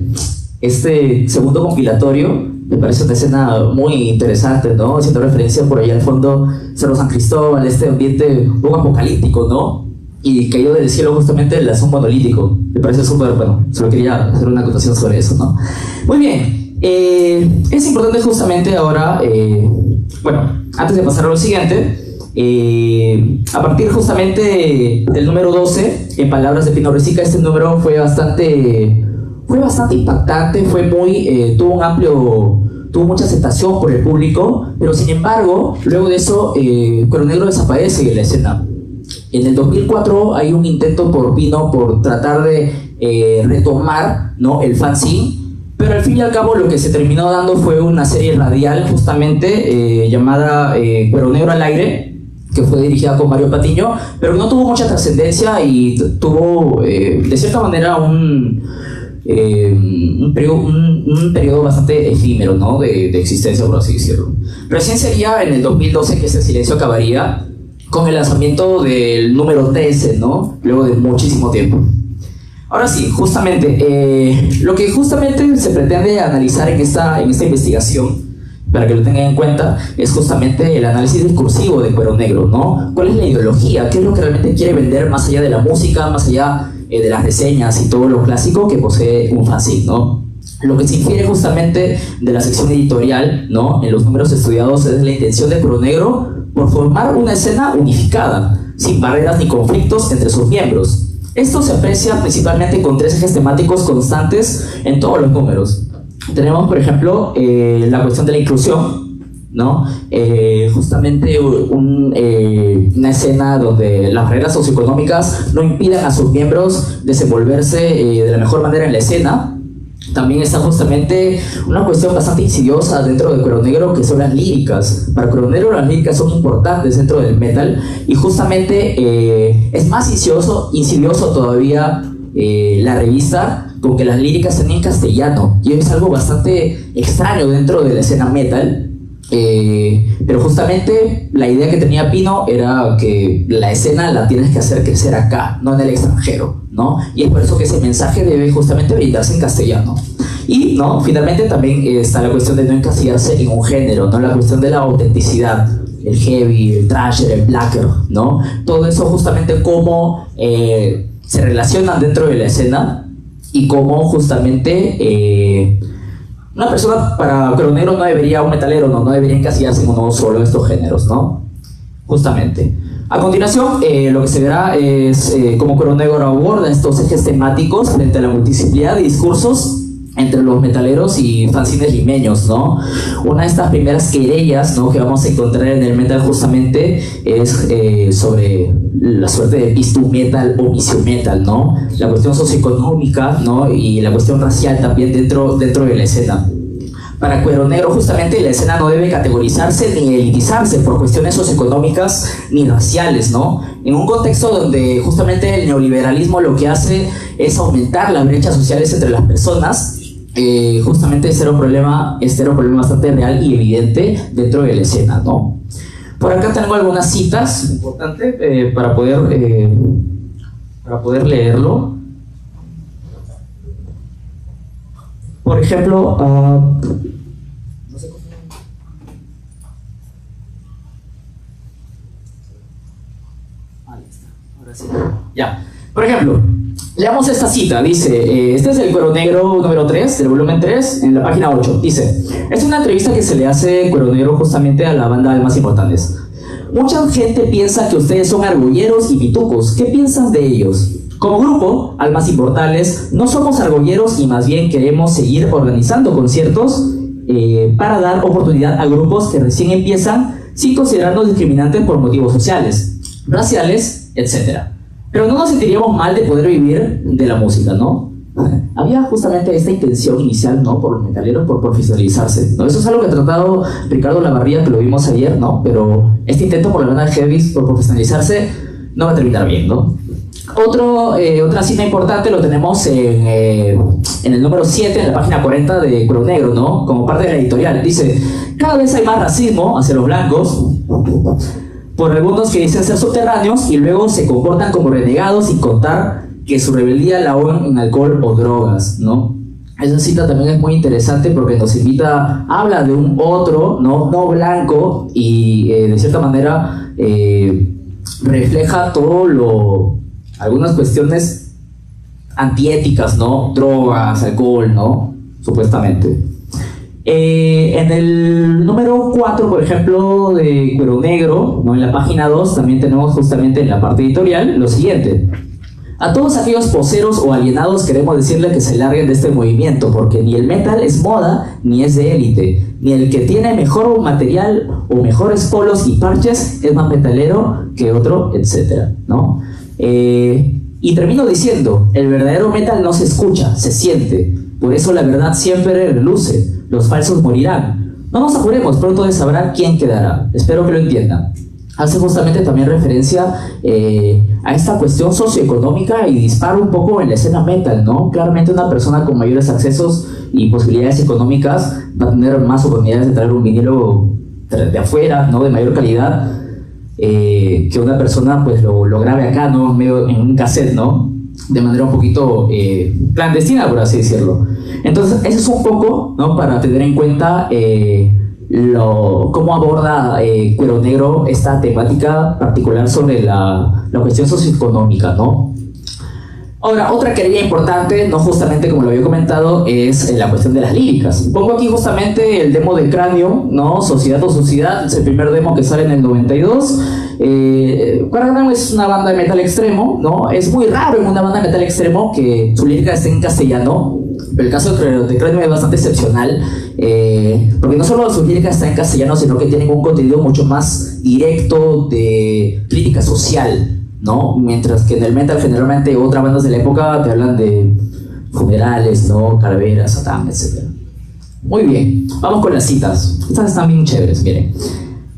este segundo compilatorio, me parece una escena muy interesante, ¿no? Haciendo referencia por ahí al fondo, Cerro San Cristóbal, este ambiente un poco apocalíptico, ¿no? Y caído del cielo justamente el azul monolítico. Me parece súper, bueno, solo quería hacer una acotación sobre eso, ¿no? Muy bien. Es importante justamente ahora, bueno, antes de pasar a lo siguiente, a partir justamente del número 12, en palabras de Pino Resica, este número fue bastante impactante, tuvo mucha aceptación por el público, pero sin embargo, luego de eso, Cuero Negro desaparece de la escena. En el 2004 hay un intento por Pino por tratar de retomar, ¿no? El fanzine, pero al fin y al cabo lo que se terminó dando fue una serie radial justamente llamada Cuero Negro al Aire, que fue dirigida con Mario Patiño, pero que no tuvo mucha trascendencia y tuvo de cierta manera un periodo bastante efímero, ¿no? de existencia, por así decirlo. Recién sería en el 2012 que ese silencio acabaría con el lanzamiento del número 13, ¿no? Luego de muchísimo tiempo. Ahora sí, justamente, lo que justamente se pretende analizar en esta investigación, para que lo tengan en cuenta, es justamente el análisis discursivo de Cuero Negro, ¿no? ¿Cuál es la ideología? ¿Qué es lo que realmente quiere vender más allá de la música, más allá de las reseñas y todo lo clásico que posee un fanzine, ¿no? Lo que se infiere justamente de la sección editorial, ¿no? En los números estudiados es la intención de Cuero Negro por formar una escena unificada, sin barreras ni conflictos entre sus miembros. Esto se aprecia principalmente con 3 ejes temáticos constantes en todos los números. Tenemos, por ejemplo, la cuestión de la inclusión, ¿no? Justamente una escena donde las barreras socioeconómicas no impidan a sus miembros desenvolverse de la mejor manera en la escena. También está justamente una cuestión bastante insidiosa dentro de Cuero Negro, que son las líricas. Para Cuero Negro las líricas son importantes dentro del metal, y justamente es más insidioso todavía la revista, con que las líricas están en castellano, y es algo bastante extraño dentro de la escena metal. Pero justamente la idea que tenía Pino era que la escena la tienes que hacer crecer acá, no en el extranjero, ¿no? Y es por eso que ese mensaje debe justamente brindarse en castellano. Y, ¿no? Finalmente también está la cuestión de no encasillarse en un género, ¿no? La cuestión de la autenticidad, el heavy, el thrasher, el blacker, ¿no? Todo eso justamente cómo se relacionan dentro de la escena y cómo justamente una persona, para Cuero Negro no debería, un metalero no debería encasillarse en uno solo de estos géneros, ¿no? Justamente. A continuación, lo que se verá es cómo Cuero Negro aborda estos ejes temáticos frente a la multiplicidad de discursos entre los metaleros y fanzines limeños, ¿no? Una de estas primeras querellas, ¿no?, que vamos a encontrar en el metal justamente es sobre la suerte de pistu metal o misio metal, ¿no? La cuestión socioeconómica, ¿no?, y la cuestión racial también dentro de la escena. Para Cuero Negro justamente la escena no debe categorizarse ni elitizarse por cuestiones socioeconómicas ni raciales, ¿no? En un contexto donde justamente el neoliberalismo lo que hace es aumentar las brechas sociales entre las personas, justamente este era un problema bastante real y evidente dentro de la escena, ¿no? Por acá tengo algunas citas importantes para poder leerlo. Por ejemplo, no sé cómo. Ahí está, ahora sí. Ya. Por ejemplo, leamos esta cita. Dice, este es el Cuero Negro número 3, del volumen 3, en la página 8. Dice, es una entrevista que se le hace Cuero Negro justamente a la banda de Almas Importantes. Mucha gente piensa que ustedes son argolleros y pitucos. ¿Qué piensan de ellos? Como grupo, Almas Inmortales, no somos argolleros y más bien queremos seguir organizando conciertos para dar oportunidad a grupos que recién empiezan sin considerarnos discriminantes por motivos sociales, raciales, etc. Pero no nos sentiríamos mal de poder vivir de la música, ¿no? Había justamente esta intención inicial, ¿no? Por los metaleros, por profesionalizarse, ¿no? Eso es algo que ha tratado Ricardo Lavarría, que lo vimos ayer, ¿no? Pero este intento por la banda de Heavies por profesionalizarse no va a terminar bien, ¿no? Otra cita importante lo tenemos en el número 7, en la página 40 de Cuero Negro, ¿no? Como parte de la editorial. Dice, cada vez hay más racismo hacia los blancos por algunos que dicen ser subterráneos y luego se comportan como renegados sin contar que su rebeldía la ahogan en alcohol o drogas, ¿no? Esa cita también es muy interesante porque nos habla de un otro, no blanco, y de cierta manera refleja algunas cuestiones antiéticas, ¿no? Drogas, alcohol, ¿no? Supuestamente. En el número 4, por ejemplo, de Cuero Negro, ¿no? En la página 2, también tenemos justamente en la parte editorial lo siguiente. A todos aquellos poseros o alienados queremos decirles que se larguen de este movimiento, porque ni el metal es moda ni es de élite, ni el que tiene mejor material o mejores polos y parches es más metalero que otro, etc., ¿no? Y termino diciendo, el verdadero metal no se escucha, se siente, por eso la verdad siempre reluce, los falsos morirán. No nos apuremos, pronto de sabrán quién quedará. Espero que lo entiendan. Hace justamente también referencia a esta cuestión socioeconómica y dispara un poco en la escena metal, ¿no? Claramente una persona con mayores accesos y posibilidades económicas va a tener más oportunidades de traer un vinilo de afuera, ¿no? De mayor calidad, que una persona pues lo grabe acá, ¿no? Medio en un cassette, ¿no? De manera un poquito clandestina, por así decirlo. Entonces, eso es un poco, ¿no? Para tener en cuenta cómo aborda Cuero Negro esta temática particular sobre la cuestión socioeconómica, ¿no? Ahora, otra querella importante, no justamente como lo había comentado, es la cuestión de las líricas. Pongo aquí justamente el demo de Cráneo, ¿no? Sociedad o Sociedad, es el primer demo que sale en el 92. Cráneo es una banda de metal extremo, ¿no? Es muy raro en una banda de metal extremo que su lírica esté en castellano, pero el caso de Cráneo es bastante excepcional, porque no solo su lírica está en castellano, sino que tienen un contenido mucho más directo de crítica social, ¿no? Mientras que en el metal generalmente otras bandas de la época te hablan de funerales, ¿no? Calaveras, Satán, etc. Muy bien, vamos con las citas. Estas están bien chéveres, miren.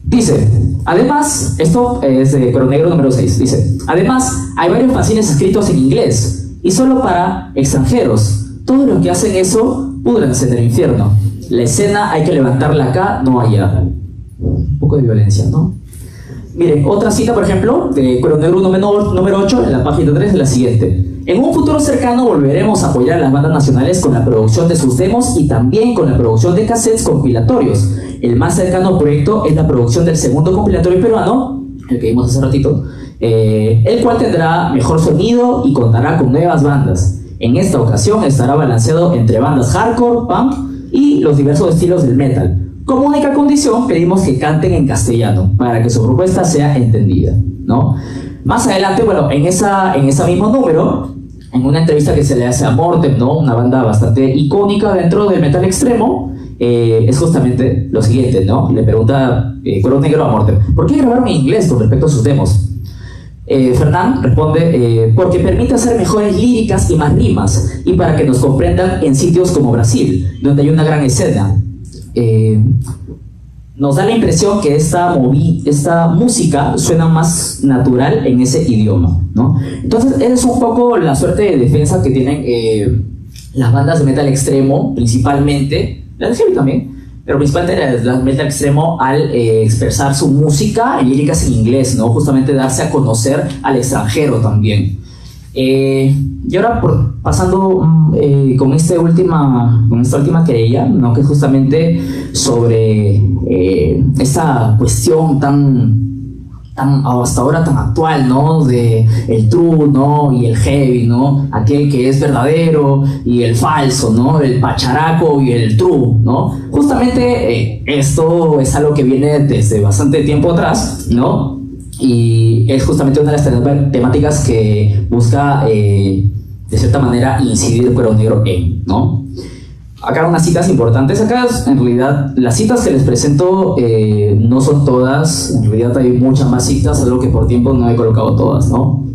Dice, además, esto es de Cuero Negro número 6, dice, además hay varios fanzines escritos en inglés y solo para extranjeros. Todos los que hacen eso, púdranse en el infierno. La escena hay que levantarla acá, no allá. Un poco de violencia, ¿no? Miren, otra cita, por ejemplo, de Cuero Negro número 8, en la página 3, es la siguiente. En un futuro cercano volveremos a apoyar a las bandas nacionales con la producción de sus demos y también con la producción de cassettes compilatorios. El más cercano proyecto es la producción del segundo compilatorio peruano, el que vimos hace ratito, el cual tendrá mejor sonido y contará con nuevas bandas. En esta ocasión estará balanceado entre bandas hardcore, punk y los diversos estilos del metal. Como única condición, pedimos que canten en castellano para que su propuesta sea entendida, ¿no? Más adelante, bueno, en ese mismo número, en una entrevista que se le hace a Mortem, ¿no? Una banda bastante icónica dentro del metal extremo, es justamente lo siguiente, ¿no? Le pregunta Cuero Negro a Mortem, ¿por qué grabaron en inglés con respecto a sus demos? Fernán responde, porque permite hacer mejores líricas y más rimas, y para que nos comprendan en sitios como Brasil, donde hay una gran escena. nos da la impresión que esta música suena más natural en ese idioma, ¿no? Entonces, esa es un poco la suerte de defensa que tienen las bandas de metal extremo, principalmente, las de heavy también, pero principalmente las de metal extremo al expresar su música en líricas en inglés, ¿no? Justamente darse a conocer al extranjero también. Y ahora pasando con esta última querella, ¿no? Que es justamente sobre esta cuestión hasta ahora tan actual, ¿no? De el true, ¿no? Y el heavy, ¿no? Aquel que es verdadero y el falso, ¿no? El pacharaco y el true, ¿no? Justamente esto es algo que viene desde bastante tiempo atrás, ¿no? Y es justamente una de las temáticas que busca, de cierta manera, incidir Cuero Negro en, ¿no? Acá unas citas importantes. Acá, en realidad, las citas que les presento no son todas. En realidad hay muchas más citas, algo que por tiempo no he colocado todas, ¿no?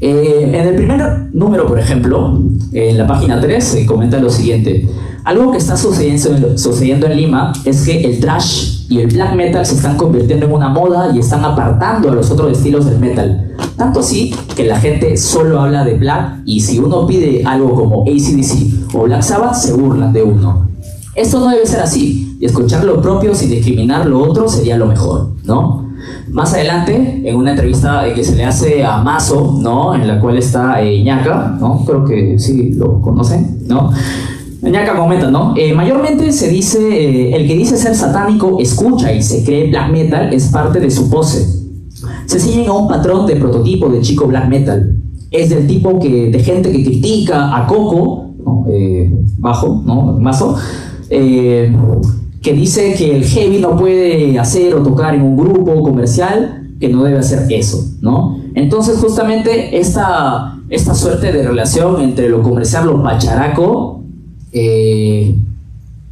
En el primer número, por ejemplo, en la página 3, se comenta lo siguiente. Algo que está sucediendo en Lima es que el thrash y el black metal se están convirtiendo en una moda y están apartando a los otros estilos del metal. Tanto así que la gente solo habla de black, y si uno pide algo como AC/DC o Black Sabbath, se burlan de uno. Esto no debe ser así, y escuchar lo propio sin discriminar lo otro sería lo mejor, ¿no? Más adelante, en una entrevista que se le hace a Mazo, ¿no? En la cual está Ñaca, ¿no? Creo que sí lo conocen, ¿no? Ñaca comenta, ¿no? Mayormente se dice, el que dice ser satánico escucha y se cree black metal es parte de su pose. Se siguen a un patrón de prototipo de chico black metal. Es del tipo de gente que critica a Coco, ¿no? Bajo, ¿no? Mazo, que dice que el heavy no puede hacer o tocar en un grupo comercial, que no debe hacer eso, ¿no? Entonces justamente esta suerte de relación entre lo comercial, lo pacharaco,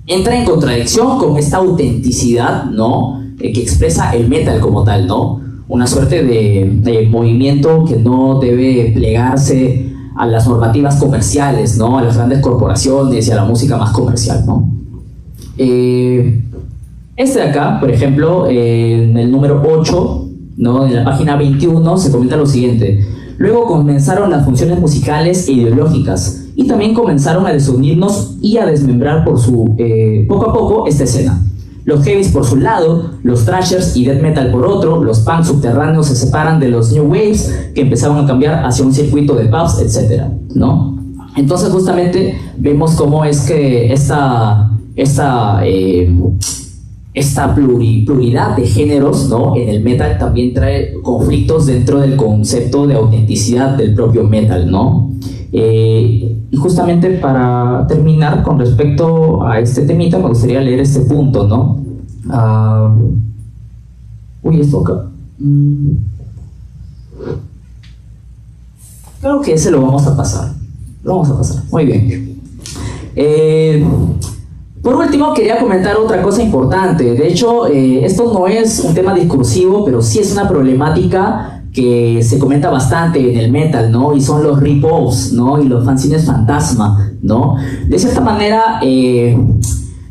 entra en contradicción con esta autenticidad, ¿no? Que expresa el metal como tal, ¿no? Una suerte de movimiento que no debe plegarse a las normativas comerciales, ¿no? A las grandes corporaciones y a la música más comercial, ¿no? Este de acá, por ejemplo, en el número 8, ¿no? En la página 21 se comenta lo siguiente. Luego comenzaron las funciones musicales e ideológicas y también comenzaron a desunirnos y a desmembrar poco a poco esta escena. Los heavies por su lado, los thrashers y death metal por otro, los punks subterráneos se separan de los new waves que empezaron a cambiar hacia un circuito de pubs, etc., ¿no? Entonces justamente vemos cómo es que esta pluralidad de géneros, ¿no? En el metal también trae conflictos dentro del concepto de autenticidad del propio metal, ¿no? Y justamente para terminar con respecto a este temita me gustaría leer este punto, ¿no? Esto acá. Creo que ese lo vamos a pasar. Muy bien. Por último, quería comentar otra cosa importante. De hecho, esto no es un tema discursivo, pero sí es una problemática que se comenta bastante en el metal, ¿no? Y son los rip-offs, ¿no? Y los fanzines fantasma, ¿no? De cierta manera,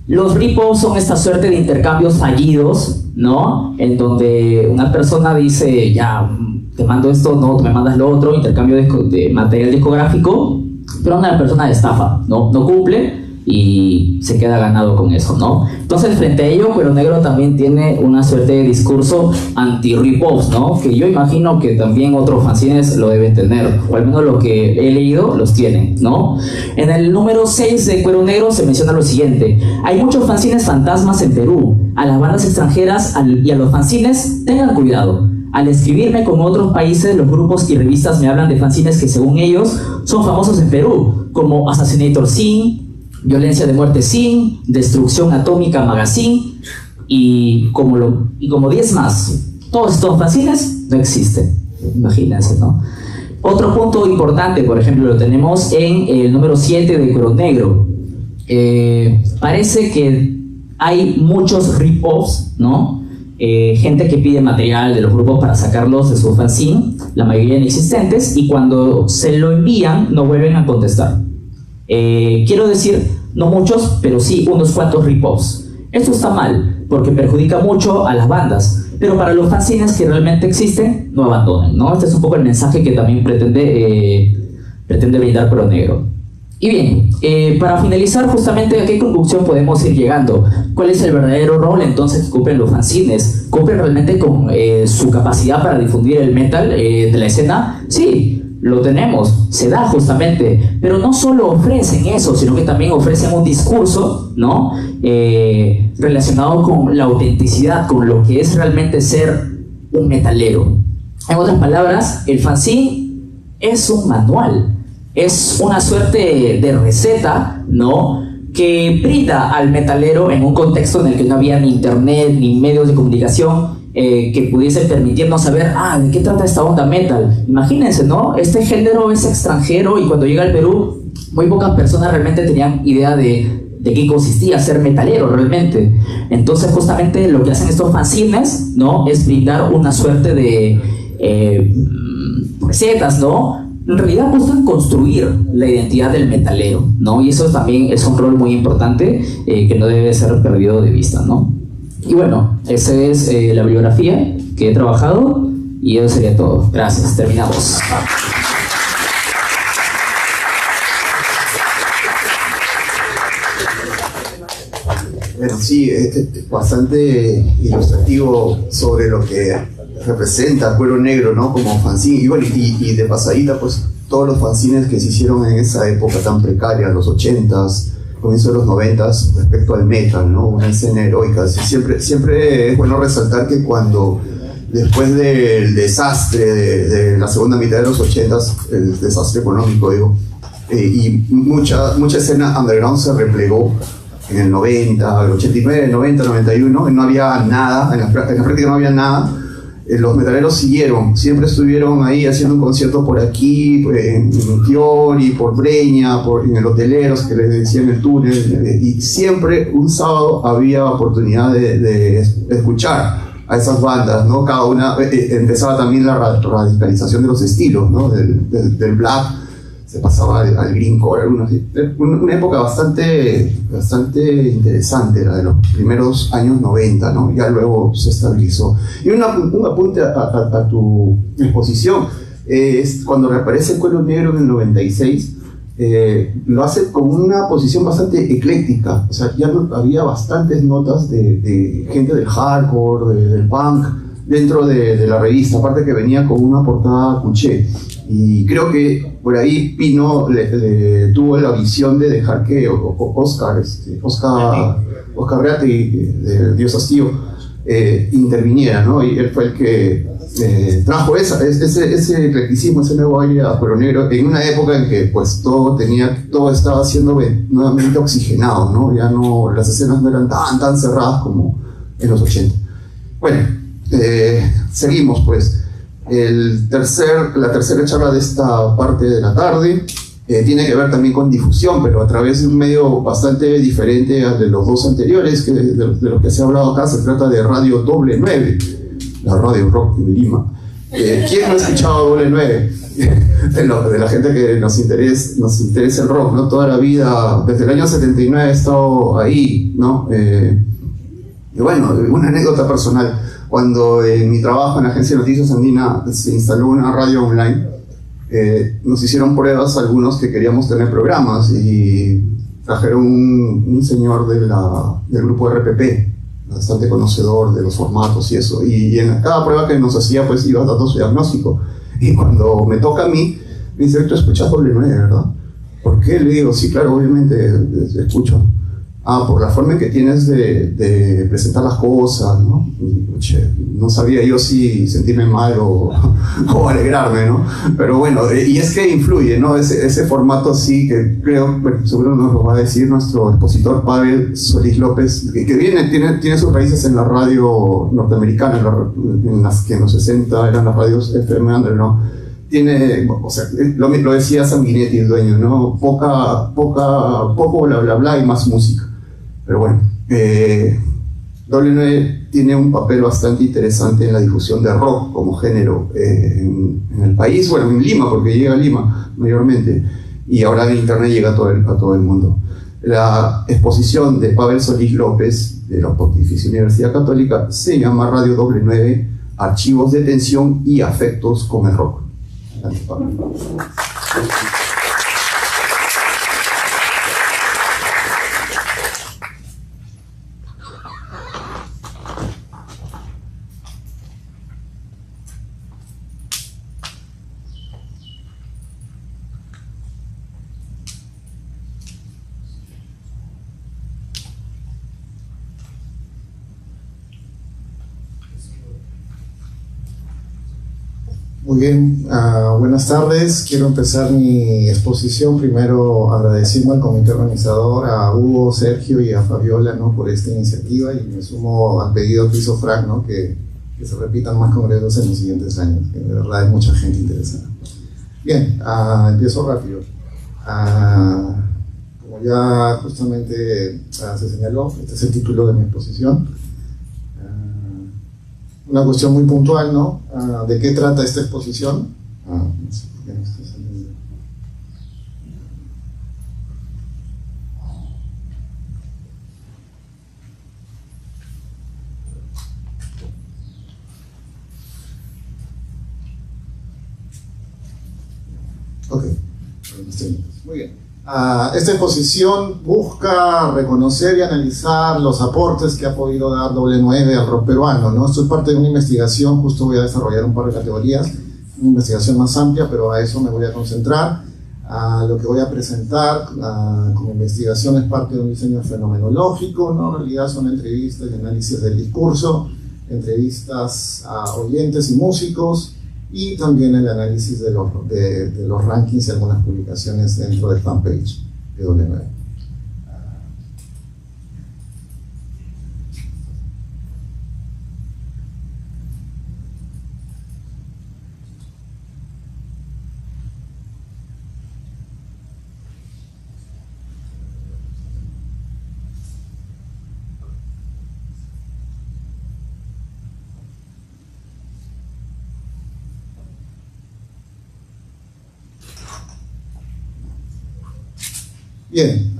los rip-offs son esta suerte de intercambios fallidos, ¿no? En donde una persona dice, ya, te mando esto, no, tú me mandas lo otro, intercambio de material discográfico, pero una persona de estafa, ¿no? No cumple y se queda ganado con eso, ¿no? Entonces, frente a ello, Cuero Negro también tiene una suerte de discurso anti-rip-offs, ¿no? Que yo imagino que también otros fanzines lo deben tener, o al menos lo que he leído los tienen, ¿no? En el número 6 de Cuero Negro se menciona lo siguiente: hay muchos fanzines fantasmas en Perú. A las bandas extranjeras y a los fanzines, tengan cuidado. Al escribirme con otros países, los grupos y revistas me hablan de fanzines que según ellos son famosos en Perú, como Assassinator Sin, Violencia de Muerte Sin, Destrucción Atómica Magazine y como 10 más. Todos estos fanzines no existen, imagínense, ¿no? Otro punto importante, por ejemplo, lo tenemos en el número 7 de Cuero Negro. Parece que hay muchos rip-offs, ¿no? Gente que pide material de los grupos para sacarlos de su fanzine, la mayoría inexistentes, y cuando se lo envían no vuelven a contestar. Quiero decir, no muchos, pero sí unos cuantos rip-offs. Esto está mal, porque perjudica mucho a las bandas, pero para los fanzines que realmente existen, no abandonen, ¿no? Este es un poco el mensaje que también pretende brindar Cuero Negro. Y bien, para finalizar, justamente, ¿a qué conclusión podemos ir llegando? ¿Cuál es el verdadero rol entonces que cumplen los fanzines? ¿Cumplen realmente con su capacidad para difundir el metal de la escena? Sí, lo tenemos, se da justamente, pero no solo ofrecen eso, sino que también ofrecen un discurso, ¿no? Relacionado con la autenticidad, con lo que es realmente ser un metalero. En otras palabras, el fanzine es un manual, es una suerte de receta, ¿no?, que brinda al metalero en un contexto en el que no había ni internet ni medios de comunicación que pudiesen permitirnos saber, ¿de qué trata esta onda metal? Imagínense, ¿no? Este género es extranjero y cuando llega al Perú, muy pocas personas realmente tenían idea de qué consistía ser metalero realmente. Entonces, justamente lo que hacen estos fanzines, ¿no?, es brindar una suerte de recetas, ¿no? En realidad buscan construir la identidad del metalero, ¿no? Y eso también es un rol muy importante que no debe ser perdido de vista, ¿no? Y bueno, esa es la bibliografía que he trabajado y eso sería todo. Gracias, terminamos. Bueno, sí, bastante ilustrativo sobre lo que representa Cuero Negro, ¿no?, como fanzine. Y bueno, y de pasadita, pues todos los fanzines que se hicieron en esa época tan precaria, los 80s, comienzo de los 90s, respecto al metal, ¿no?, una escena heroica. Siempre es bueno resaltar que cuando, después del desastre de la segunda mitad de los 80s, el desastre económico, digo, y mucha escena underground se replegó en el 90, el 89, 90, 91, y no había nada, en la práctica no había nada. Los metaleros siempre estuvieron ahí haciendo un concierto por aquí, en Fiori, por Breña, en el Hoteleros, que les decían el túnel, y siempre un sábado había oportunidad de escuchar a esas bandas, ¿no? Cada una, empezaba también la radicalización de los estilos, ¿no? Del black, se pasaba al greencore, una época bastante interesante, la de los primeros años 90, ¿no? Ya luego se estabilizó. Y un apunte a tu exposición, es cuando reaparece Cuero Negro en el 96, lo hace con una posición bastante ecléctica, o sea, ya había bastantes notas de gente del hardcore, del punk, dentro de la revista, aparte que venía con una portada cuché. Y creo que por ahí Pino tuvo la visión de dejar que Oscar Reate, de Dios Hastío, interviniera, ¿no? Y él fue el que trajo ese eclecticismo, ese nuevo aire a Cuero Negro, en una época en que pues todo estaba siendo nuevamente oxigenado, ¿no? Ya no, las escenas no eran tan cerradas como en los 80. Bueno, seguimos pues. La tercera charla de esta parte de la tarde tiene que ver también con difusión, pero a través de un medio bastante diferente al de los dos anteriores, que de lo que se ha hablado acá. Se trata de Radio Doble 9, la radio rock de Lima. ¿Quién no ha escuchado Doble 9? de la gente que nos interesa el rock, ¿no? Toda la vida, desde el año 79 he estado ahí, ¿no? Y bueno, una anécdota personal. Cuando en mi trabajo en la agencia de noticias andina se instaló una radio online, nos hicieron pruebas algunos que queríamos tener programas y trajeron un señor del grupo RPP, bastante conocedor de los formatos y eso, y en cada prueba que nos hacía pues iba dando su diagnóstico, y cuando me toca a mí me dice: tú escuchas Doble 9, ¿verdad? ¿Por qué? Le digo: sí, claro, obviamente escucho. Por la forma en que tienes de presentar las cosas, ¿no? No sabía yo si sentirme mal o alegrarme, ¿no? Pero bueno, y es que influye, ¿no? Ese formato así, que creo, seguro nos lo va a decir nuestro expositor Pavel Solís López, que tiene sus raíces en la radio norteamericana, en las que en los 60 eran las radios FM Under, ¿no? O sea, lo decía Sanguinetti, el dueño, ¿no? Poco bla bla bla y más música. Pero bueno, Doble 9 tiene un papel bastante interesante en la difusión de rock como género en el país, bueno, en Lima, porque llega a Lima mayormente, y ahora en internet llega a todo el mundo. La exposición de Pavel Solís López de la Pontificia Universidad Católica, se llama Radio Doble 9, Archivos de Tensión y Afectos con el Rock. Adelante, Pablo. Muy bien, buenas tardes. Quiero empezar mi exposición primero agradeciendo al comité organizador, a Hugo, Sergio y a Fabiola, ¿no?, por esta iniciativa, y me sumo al pedido que hizo Frank, ¿no?, que se repitan más congresos en los siguientes años, que de verdad hay mucha gente interesada. Bien, empiezo rápido. Como ya justamente se señaló, este es el título de mi exposición. Una cuestión muy puntual, ¿no? ¿De qué trata esta exposición? No sé por qué no está saliendo. Ok, muy bien. Esta exposición busca reconocer y analizar los aportes que ha podido dar Doble 9 al rock peruano, ¿no? Esto es parte de una investigación, justo voy a desarrollar un par de categorías, una investigación más amplia, pero a eso me voy a concentrar. Lo que voy a presentar como investigación es parte de un diseño fenomenológico, ¿no? En realidad son entrevistas y análisis del discurso, entrevistas a oyentes y músicos, y también el análisis de los rankings y algunas publicaciones dentro del fanpage de Doble 9. Bien,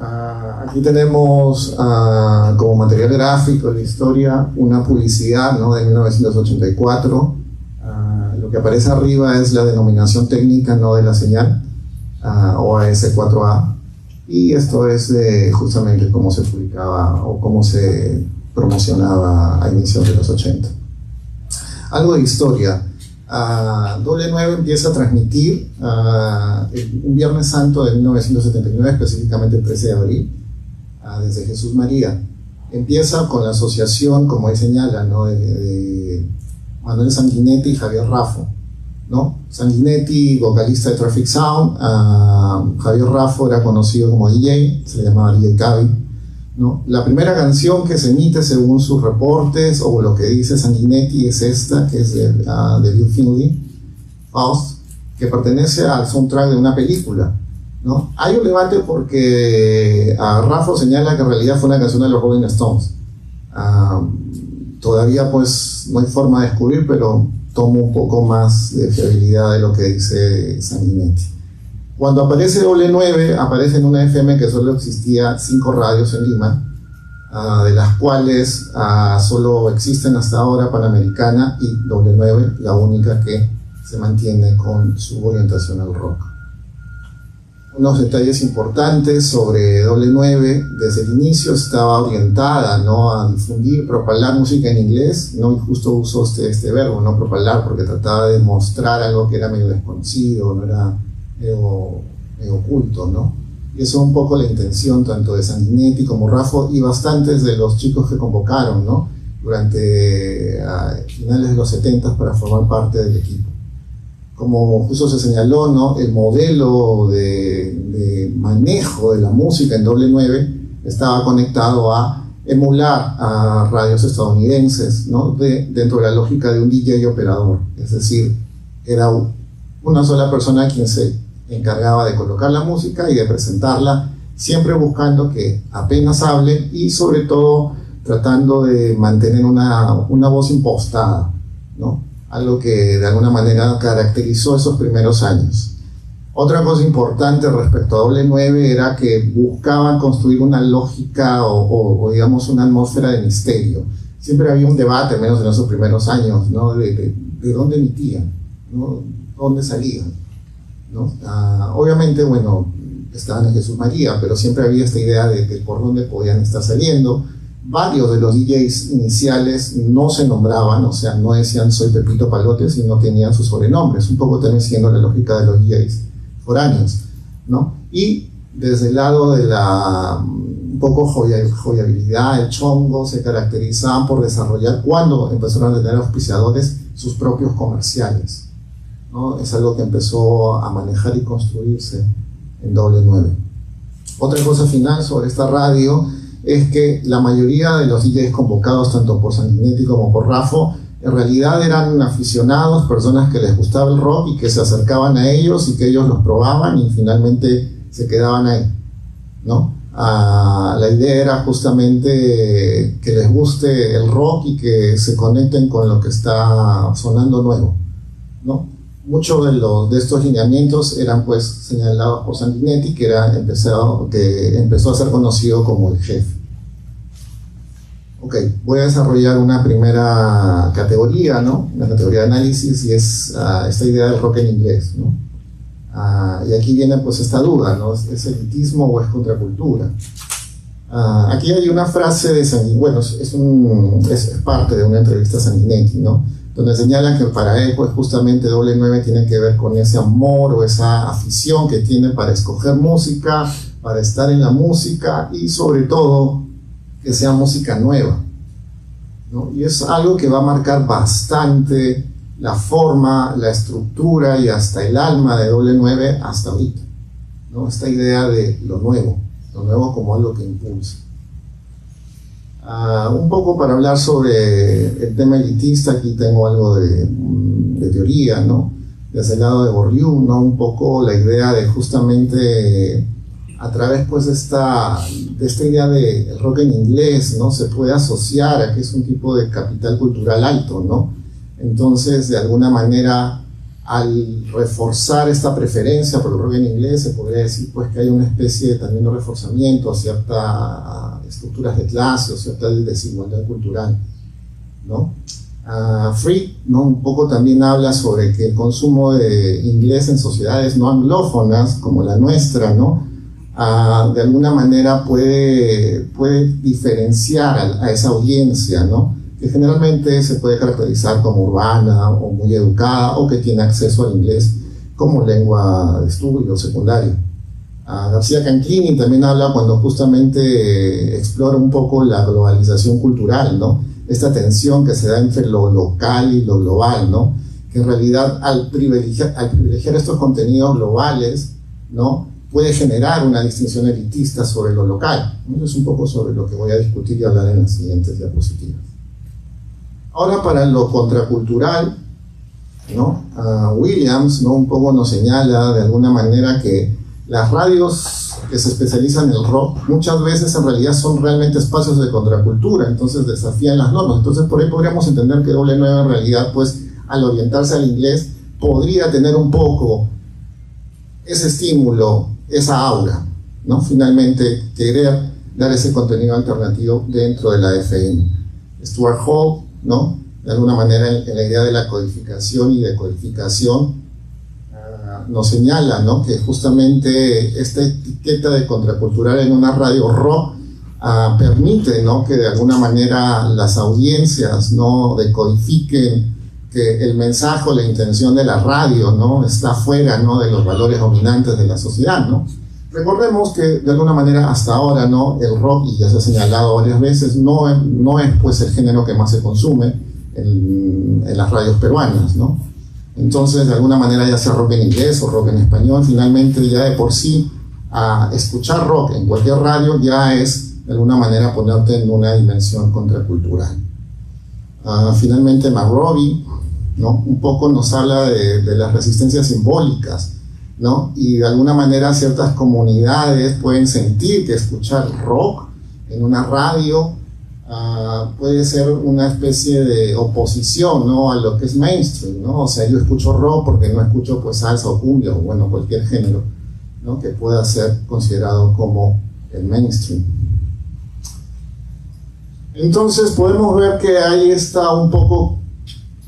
aquí tenemos como material gráfico de la historia una publicidad, ¿no?, de 1984. Lo que aparece arriba es la denominación técnica, ¿no?, de la señal, OAS4A, y esto es justamente cómo se publicaba o cómo se promocionaba a inicios de los 80. Algo de historia. Doble 9 empieza a transmitir un Viernes Santo de 1979, específicamente el 13 de abril, desde Jesús María. Empieza con la asociación, como ahí señala, ¿no?, de Manuel Sanguinetti y Javier Raffo, ¿no? Sanguinetti, vocalista de Traffic Sound, Javier Raffo era conocido como DJ, se le llamaba DJ Cavi, ¿no? La primera canción que se emite según sus reportes o lo que dice Sanguinetti es esta, que es de Bill Finley, Faust, que pertenece al soundtrack de una película, ¿no? Hay un debate porque Raffo señala que en realidad fue una canción de los Rolling Stones. Todavía pues no hay forma de descubrir, pero tomo un poco más de fiabilidad de lo que dice Sanguinetti. Cuando aparece Doble 9, aparece en una FM que solo existía 5 radios en Lima, de las cuales solo existen hasta ahora Panamericana y Doble 9, la única que se mantiene con su orientación al rock. Unos detalles importantes sobre Doble 9: desde el inicio estaba orientada, ¿no?, a difundir, propalar música en inglés, ¿no? Y justo uso este verbo, no propalar, porque trataba de mostrar algo que era medio desconocido, no era medio oculto, ¿no? Y eso es un poco la intención tanto de Sanguinetti como Raffo y bastantes de los chicos que convocaron, ¿no?, durante finales de los 70 para formar parte del equipo. Como justo se señaló, ¿no?, el modelo de manejo de la música en Doble 9 estaba conectado a emular a radios estadounidenses, ¿no?, dentro de la lógica de un DJ operador, es decir, era una sola persona quien se encargaba de colocar la música y de presentarla, siempre buscando que apenas hable y sobre todo tratando de mantener una voz impostada, ¿no?, algo que de alguna manera caracterizó esos primeros años. Otra cosa importante respecto a Doble 9 era que buscaban construir una lógica o digamos una atmósfera de misterio. Siempre había un debate, menos en esos primeros años, ¿no? de dónde emitían, ¿no? Dónde salían, ¿no? Obviamente, bueno, estaban en Jesús María, pero siempre había esta idea de por dónde podían estar saliendo. Varios de los DJs iniciales no se nombraban, o sea, no decían soy Pepito Palote, sino tenían sus sobrenombres, un poco también siguiendo la lógica de los DJs foráneos, ¿no? Y desde el lado de la un poco joyabilidad, el chongo, se caracterizaban por desarrollar, cuando empezaron a tener auspiciadores, sus propios comerciales, ¿no? Es algo que empezó a manejar y construirse en Doble 9. Otra cosa final sobre esta radio es que la mayoría de los DJs convocados, tanto por Sanguinetti como por Rafo, en realidad eran aficionados, personas que les gustaba el rock y que se acercaban a ellos y que ellos los probaban y finalmente se quedaban ahí, ¿no? La idea era justamente que les guste el rock y que se conecten con lo que está sonando nuevo, ¿no? Muchos de estos lineamientos eran pues señalados por Sanguinetti, que empezó a ser conocido como el jefe. Ok, voy a desarrollar una primera categoría, ¿no? Una categoría de análisis, y es esta idea del rock en inglés, ¿no? Y aquí viene pues esta duda, ¿no? ¿Es elitismo o es contracultura? Aquí hay una frase de Sanguinetti, bueno, es parte de una entrevista a Sanguinetti, ¿no? Donde señalan que para él pues justamente Doble 9 tiene que ver con ese amor o esa afición que tiene para escoger música, para estar en la música y sobre todo que sea música nueva, ¿no? Y es algo que va a marcar bastante la forma, la estructura y hasta el alma de Doble 9 hasta ahorita, ¿no? Esta idea de lo nuevo como algo que impulsa. Un poco para hablar sobre el tema elitista, aquí tengo algo de teoría, ¿no? Desde el lado de Bourdieu, ¿no? Un poco la idea de justamente a través pues de esta idea de el rock en inglés, ¿no? Se puede asociar a que es un tipo de capital cultural alto, ¿no? Entonces, de alguna manera, al reforzar esta preferencia por el rock en inglés, se podría decir pues que hay una especie también de reforzamiento a ciertas estructuras de clase o cierta desigualdad cultural, ¿no? Fried, ¿no? Un poco también habla sobre que el consumo de inglés en sociedades no anglófonas como la nuestra, ¿no? De alguna manera puede diferenciar a esa audiencia, ¿no? Que generalmente se puede caracterizar como urbana o muy educada o que tiene acceso al inglés como lengua de estudio secundaria. García Canclini también habla cuando justamente explora un poco la globalización cultural, ¿no? Esta tensión que se da entre lo local y lo global, ¿no? Que en realidad al privilegiar estos contenidos globales, ¿no? Puede generar una distinción elitista sobre lo local. Eso es un poco sobre lo que voy a discutir y hablar en las siguientes diapositivas. Ahora, para lo contracultural, ¿no? Williams, ¿no? Un poco nos señala de alguna manera que las radios que se especializan en el rock muchas veces en realidad son realmente espacios de contracultura, entonces desafían las normas. Entonces por ahí podríamos entender que Doble 9 en realidad, pues al orientarse al inglés, podría tener un poco ese estímulo, esa aura, ¿no? Finalmente querer dar ese contenido alternativo dentro de la FM. Stuart Hall, ¿no? De alguna manera en la idea de la codificación y decodificación nos señala, ¿no? Que justamente esta etiqueta de contracultural en una radio rock permite, ¿no? Que de alguna manera las audiencias, ¿no? decodifiquen que el mensaje o la intención de la radio, ¿no? está fuera, ¿no? de los valores dominantes de la sociedad, ¿no? Recordemos que de alguna manera hasta ahora, ¿no? el rock, y ya se ha señalado varias veces, no es pues el género que más se consume en las radios peruanas, ¿no? Entonces de alguna manera ya sea rock en inglés o rock en español, finalmente ya de por sí escuchar rock en cualquier radio ya es de alguna manera ponerte en una dimensión contracultural. Finalmente McRobbie, ¿no? un poco nos habla de las resistencias simbólicas, ¿no? Y de alguna manera ciertas comunidades pueden sentir que escuchar rock en una radio puede ser una especie de oposición, ¿no?, a lo que es mainstream, ¿no? O sea, yo escucho rock porque no escucho pues salsa o cumbia o bueno, cualquier género, ¿no?, que pueda ser considerado como el mainstream. Entonces podemos ver que hay esta un poco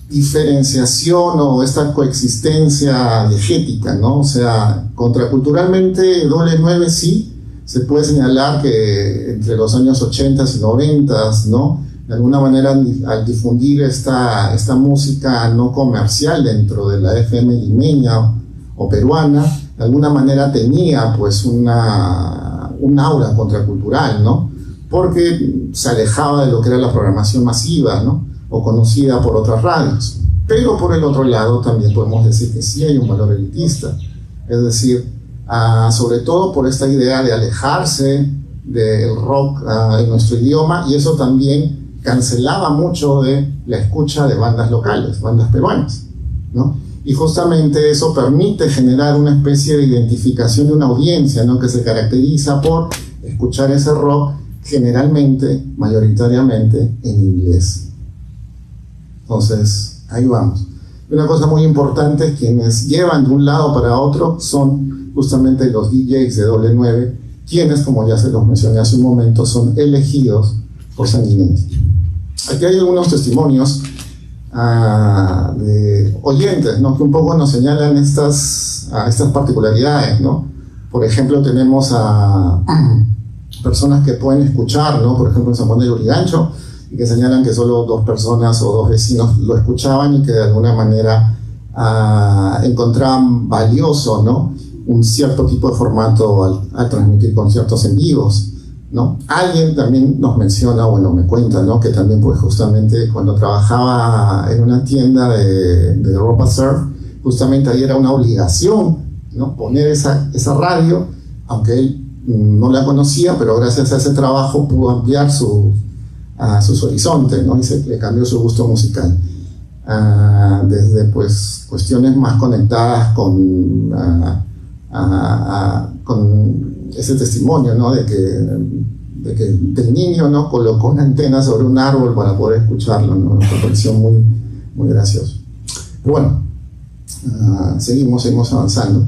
diferenciación o esta coexistencia diegética, ¿no? O sea, contraculturalmente Doble 9 sí se puede señalar que entre los años 80 y 90, ¿no?, de alguna manera al difundir esta música no comercial dentro de la FM limeña o peruana, de alguna manera tenía pues un aura contracultural, ¿no?, porque se alejaba de lo que era la programación masiva, ¿no?, o conocida por otras radios. Pero por el otro lado también podemos decir que sí hay un valor elitista, es decir, sobre todo por esta idea de alejarse del rock en nuestro idioma, y eso también cancelaba mucho de la escucha de bandas locales, bandas peruanas, ¿no? Y justamente eso permite generar una especie de identificación de una audiencia, ¿no?, que se caracteriza por escuchar ese rock generalmente, mayoritariamente en inglés. Entonces, ahí vamos. Y una cosa muy importante es quienes llevan de un lado para otro son justamente los DJs de Doble 9, quienes, como ya se los mencioné hace un momento, son elegidos por Sanguinetti. Aquí hay algunos testimonios de oyentes, ¿no?, que un poco nos señalan estas particularidades, ¿no? Por ejemplo, tenemos a personas que pueden escuchar, ¿no?, por ejemplo en San Juan del Lurigancho, y que señalan que solo 2 personas o 2 vecinos lo escuchaban y que de alguna manera encontraban valioso, ¿no?, un cierto tipo de formato al transmitir conciertos en vivos, ¿no? Alguien también nos menciona, bueno, me cuenta, ¿no?, que también pues justamente cuando trabajaba en una tienda de ropa surf, justamente ahí era una obligación, ¿no?, poner esa radio, aunque él no la conocía, pero gracias a ese trabajo pudo ampliar sus horizontes, ¿no?, y se le cambió su gusto musical. Desde pues cuestiones más conectadas con ese tesimonio, ¿no?, de que el niño, ¿no?, colocó una antena sobre un árbol para poder escucharlo, ¿no?, me pareció muy, muy gracioso. Pero bueno, seguimos avanzando.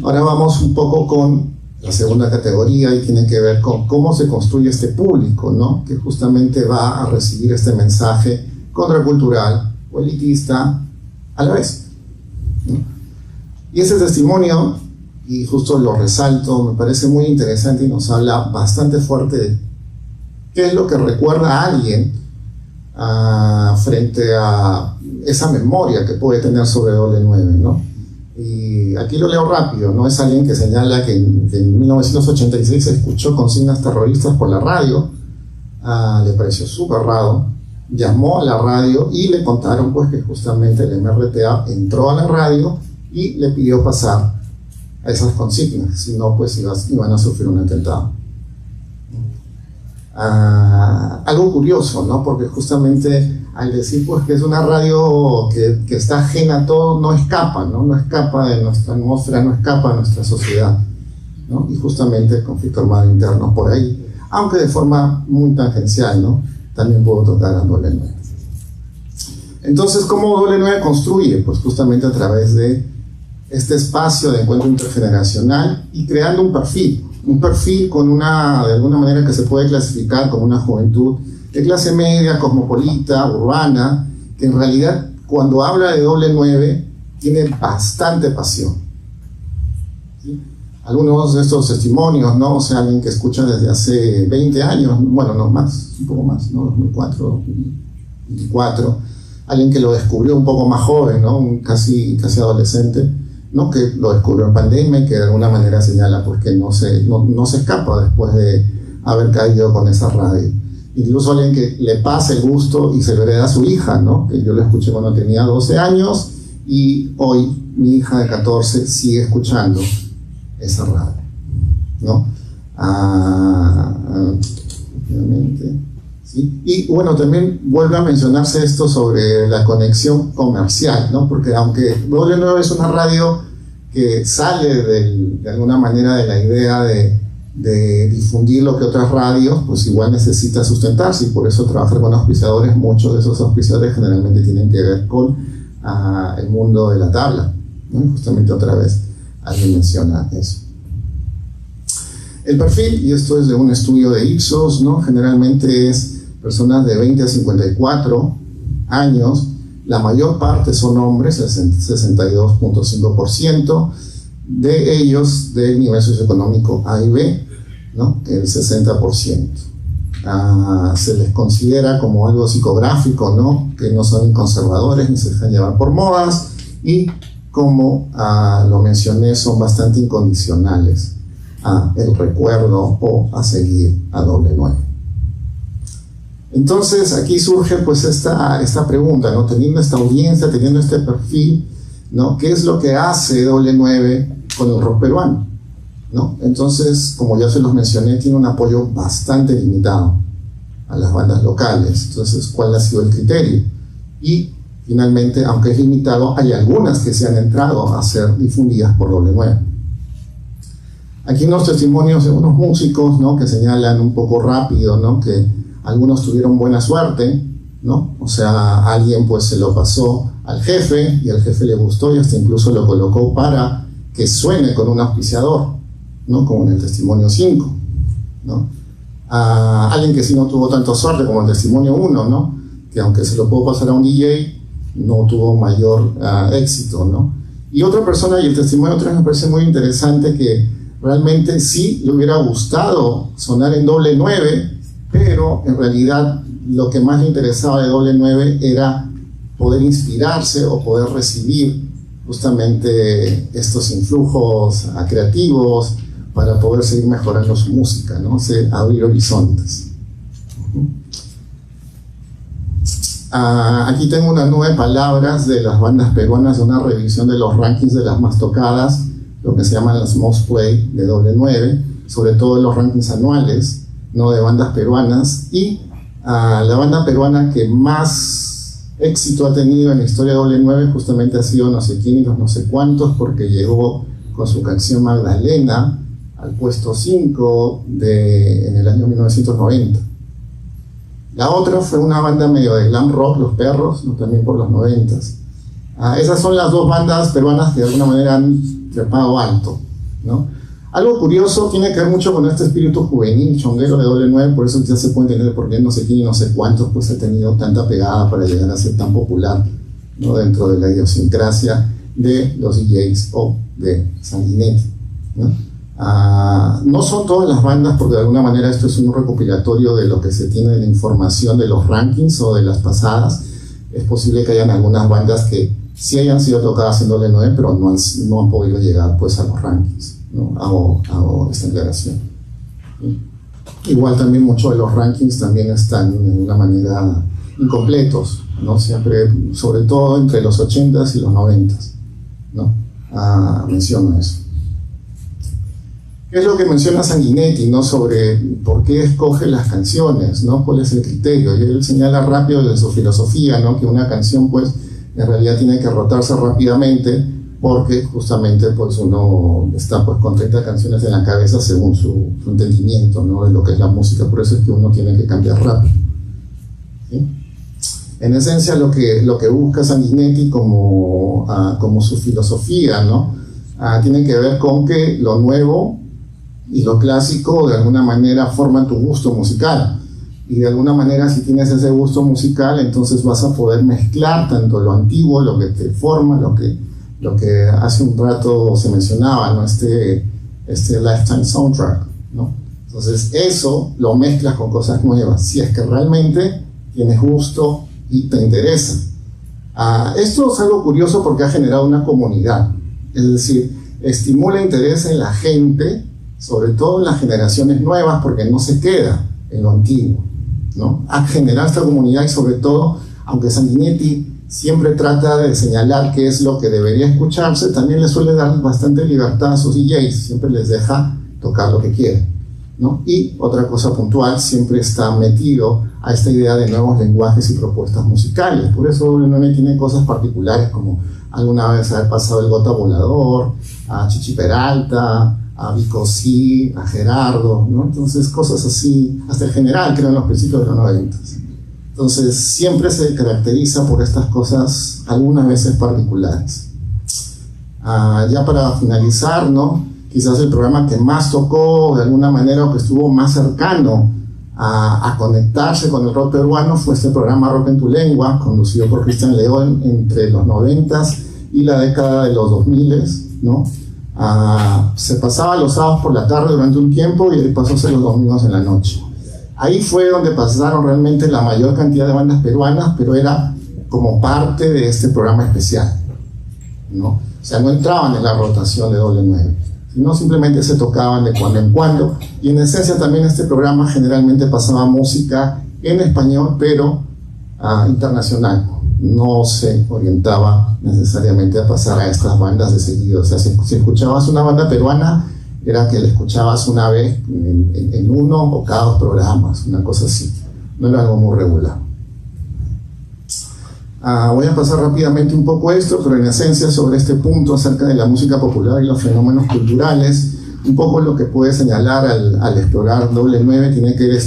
Ahora vamos un poco con la segunda categoría y tiene que ver con cómo se construye este público, ¿no?, que justamente va a recibir este mensaje contracultural o elitista a la vez, ¿no? Y ese testimonio, y justo lo resalto, me parece muy interesante y nos habla bastante fuerte de qué es lo que recuerda a alguien frente a esa memoria que puede tener sobre Doble 9, ¿no? Y aquí lo leo rápido, ¿no? Es alguien que señala que en 1986 se escuchó consignas terroristas por la radio, le pareció súper raro, llamó a la radio y le contaron pues que justamente el MRTA entró a la radio y le pidió pasar a esas consignas, si no pues iban a sufrir un atentado. Algo curioso, ¿no?, porque justamente al decir pues que es una radio que está ajena a todo, no escapa de nuestra atmósfera, no escapa de nuestra sociedad, ¿no? Y justamente el conflicto armado interno por ahí, aunque de forma muy tangencial, ¿no?, también puedo tocar a Doble 9. Entonces, ¿cómo Doble 9 construye? Pues justamente a través de este espacio de encuentro intergeneracional y creando un perfil con de alguna manera que se puede clasificar como una juventud de clase media, cosmopolita, urbana, que en realidad cuando habla de Doble 9 tiene bastante pasión, ¿sí? Algunos de estos testimonios, ¿no?, o sea, alguien que escucha desde hace 20 años, bueno, no más, un poco más, ¿no?, 2004, 2024, alguien que lo descubrió un poco más joven, ¿no?, casi adolescente, ¿no?, que lo descubrió en pandemia y que de alguna manera señala pues que no se escapa después de haber caído con esa radio. Incluso alguien que le pasa el gusto y se lo hereda a su hija, ¿no?, que yo lo escuché cuando tenía 12 años y hoy mi hija de 14 sigue escuchando esa radio, ¿no? Obviamente, ¿sí? Y bueno, también vuelve a mencionarse esto sobre la conexión comercial, ¿no?, porque aunque W9 es una radio que sale de alguna manera de la idea de de difundir lo que otras radios, pues igual necesita sustentarse, y por eso trabajar con auspiciadores, muchos de esos auspiciadores generalmente tienen que ver con el mundo de la tabla, ¿no? Justamente otra vez alguien menciona eso. El perfil, y esto es de un estudio de Ipsos, ¿no? Generalmente es personas de 20 a 54 años, la mayor parte son hombres, el 62.5%, de ellos del nivel socioeconómico A y B, ¿no? El 60%. Se les considera como algo psicográfico, ¿no? Que no son conservadores ni se dejan llevar por modas, y como lo mencioné, son bastante incondicionales a el recuerdo o a seguir a doble 9. Entonces aquí surge pues esta pregunta, ¿no? Teniendo esta audiencia, teniendo este perfil, ¿no? ¿Qué es lo que hace doble 9 con el rock peruano? ¿No? Entonces, como ya se los mencioné, tiene un apoyo bastante limitado a las bandas locales. Entonces, ¿cuál ha sido el criterio? Y finalmente, aunque es limitado, hay algunas que se han entrado a ser difundidas por doble 9. Aquí unos testimonios de unos músicos, ¿no? Que señalan un poco rápido, ¿no? Que algunos tuvieron buena suerte, ¿no? O sea, alguien pues se lo pasó al jefe y al jefe le gustó y hasta incluso lo colocó para que suene con un auspiciador, ¿no? Como en el testimonio 5, ¿no? A alguien que sí no tuvo tanto suerte como el testimonio 1, ¿no? Que aunque se lo pudo pasar a un DJ, no tuvo mayor éxito, ¿no? Y otra persona, y el testimonio 3 me parece muy interesante, que realmente sí le hubiera gustado sonar en doble 9, pero en realidad lo que más le interesaba de doble 9 era poder inspirarse o poder recibir justamente estos influjos creativos para poder seguir mejorando su música, ¿no? Abrir horizontes. Aquí tengo unas 9 palabras de las bandas peruanas de una revisión de los rankings de las más tocadas, lo que se llaman las most play de doble 9, sobre todo en los rankings anuales, ¿no? De bandas peruanas, y la banda peruana que más éxito ha tenido en la historia de doble 9 justamente ha sido No sé quién y los no sé cuántos, porque llegó con su canción Magdalena al puesto 5 en el año 1990. La otra fue una banda medio de glam rock, Los Perros, ¿no? También por los 90s. Esas son las dos bandas peruanas que de alguna manera han trepado alto, ¿no? Algo curioso, tiene que ver mucho con este espíritu juvenil, chonguero de doble 9, por eso ya se puede entender por qué No sé quién y no sé cuántos pues ha tenido tanta pegada para llegar a ser tan popular, ¿no? Dentro de la idiosincrasia de los DJs o de Sanguinetti, ¿no? No son todas las bandas, porque de alguna manera esto es un recopilatorio de lo que se tiene de la información de los rankings o de las pasadas. Es posible que hayan algunas bandas que sí hayan sido tocadas en doble 9, pero no han podido llegar pues a los rankings, ¿no? Hago esta aclaración. Igual también muchos de los rankings también están de una manera incompletos, ¿no? Siempre, sobre todo entre los 80s y los 90s, ¿no? Menciono eso. ¿Qué es lo que menciona Sanguinetti, ¿no? Sobre por qué escoge las canciones, ¿no? ¿Cuál es el criterio? Y él señala rápido de su filosofía, ¿no? Que una canción pues en realidad tiene que rotarse rápidamente, porque justamente pues uno está pues con 30 canciones en la cabeza según su entendimiento, ¿no? De lo que es la música. Por eso es que uno tiene que cambiar rápido, ¿sí? En esencia lo que busca Sanguinetti como su filosofía, ¿no? Tiene que ver con que lo nuevo y lo clásico de alguna manera forman tu gusto musical, y de alguna manera si tienes ese gusto musical, entonces vas a poder mezclar tanto lo antiguo, lo que te forma, lo que hace un rato se mencionaba, ¿no? Este Lifetime Soundtrack, ¿no? Entonces eso lo mezclas con cosas nuevas, si es que realmente tienes gusto y te interesa. Esto es algo curioso porque ha generado una comunidad, es decir, estimula interés en la gente, sobre todo en las generaciones nuevas, porque no se queda en lo antiguo, ¿no? A generar esta comunidad, y sobre todo, aunque Sanguinetti siempre trata de señalar qué es lo que debería escucharse, también le suele dar bastante libertad a sus DJs, siempre les deja tocar lo que quieren, ¿no? Y otra cosa puntual, siempre está metido a esta idea de nuevos lenguajes y propuestas musicales. Por eso W9 tiene cosas particulares, como alguna vez haber pasado el Gota Volador, a Chichi Peralta, a Vico C, a Gerardo, ¿no? Entonces cosas así, hasta el General, creo, en los principios de los 90. Entonces siempre se caracteriza por estas cosas, algunas veces particulares. Ya para finalizar, ¿no? Quizás el programa que más tocó de alguna manera, o que estuvo más cercano a conectarse con el rock peruano, fue este programa Rock en tu Lengua, conducido por Cristian León entre los 90s y la década de los 2000s, ¿no? Se pasaba los sábados por la tarde durante un tiempo y pasó a ser los domingos en la noche. Ahí fue donde pasaron realmente la mayor cantidad de bandas peruanas, pero era como parte de este programa especial, ¿no? O sea, no entraban en la rotación de W9, sino simplemente se tocaban de cuando en cuando. Y en esencia también este programa generalmente pasaba música en español, pero internacional. No se orientaba necesariamente a pasar a estas bandas de seguido. O sea, si escuchabas una banda peruana, era que la escuchabas una vez en uno o cada 2 programas, una cosa así. No era algo muy regular. Voy a pasar rápidamente un poco esto, pero en esencia sobre este punto acerca de la música popular y los fenómenos culturales, un poco lo que puede señalar al explorar W9 tiene que ver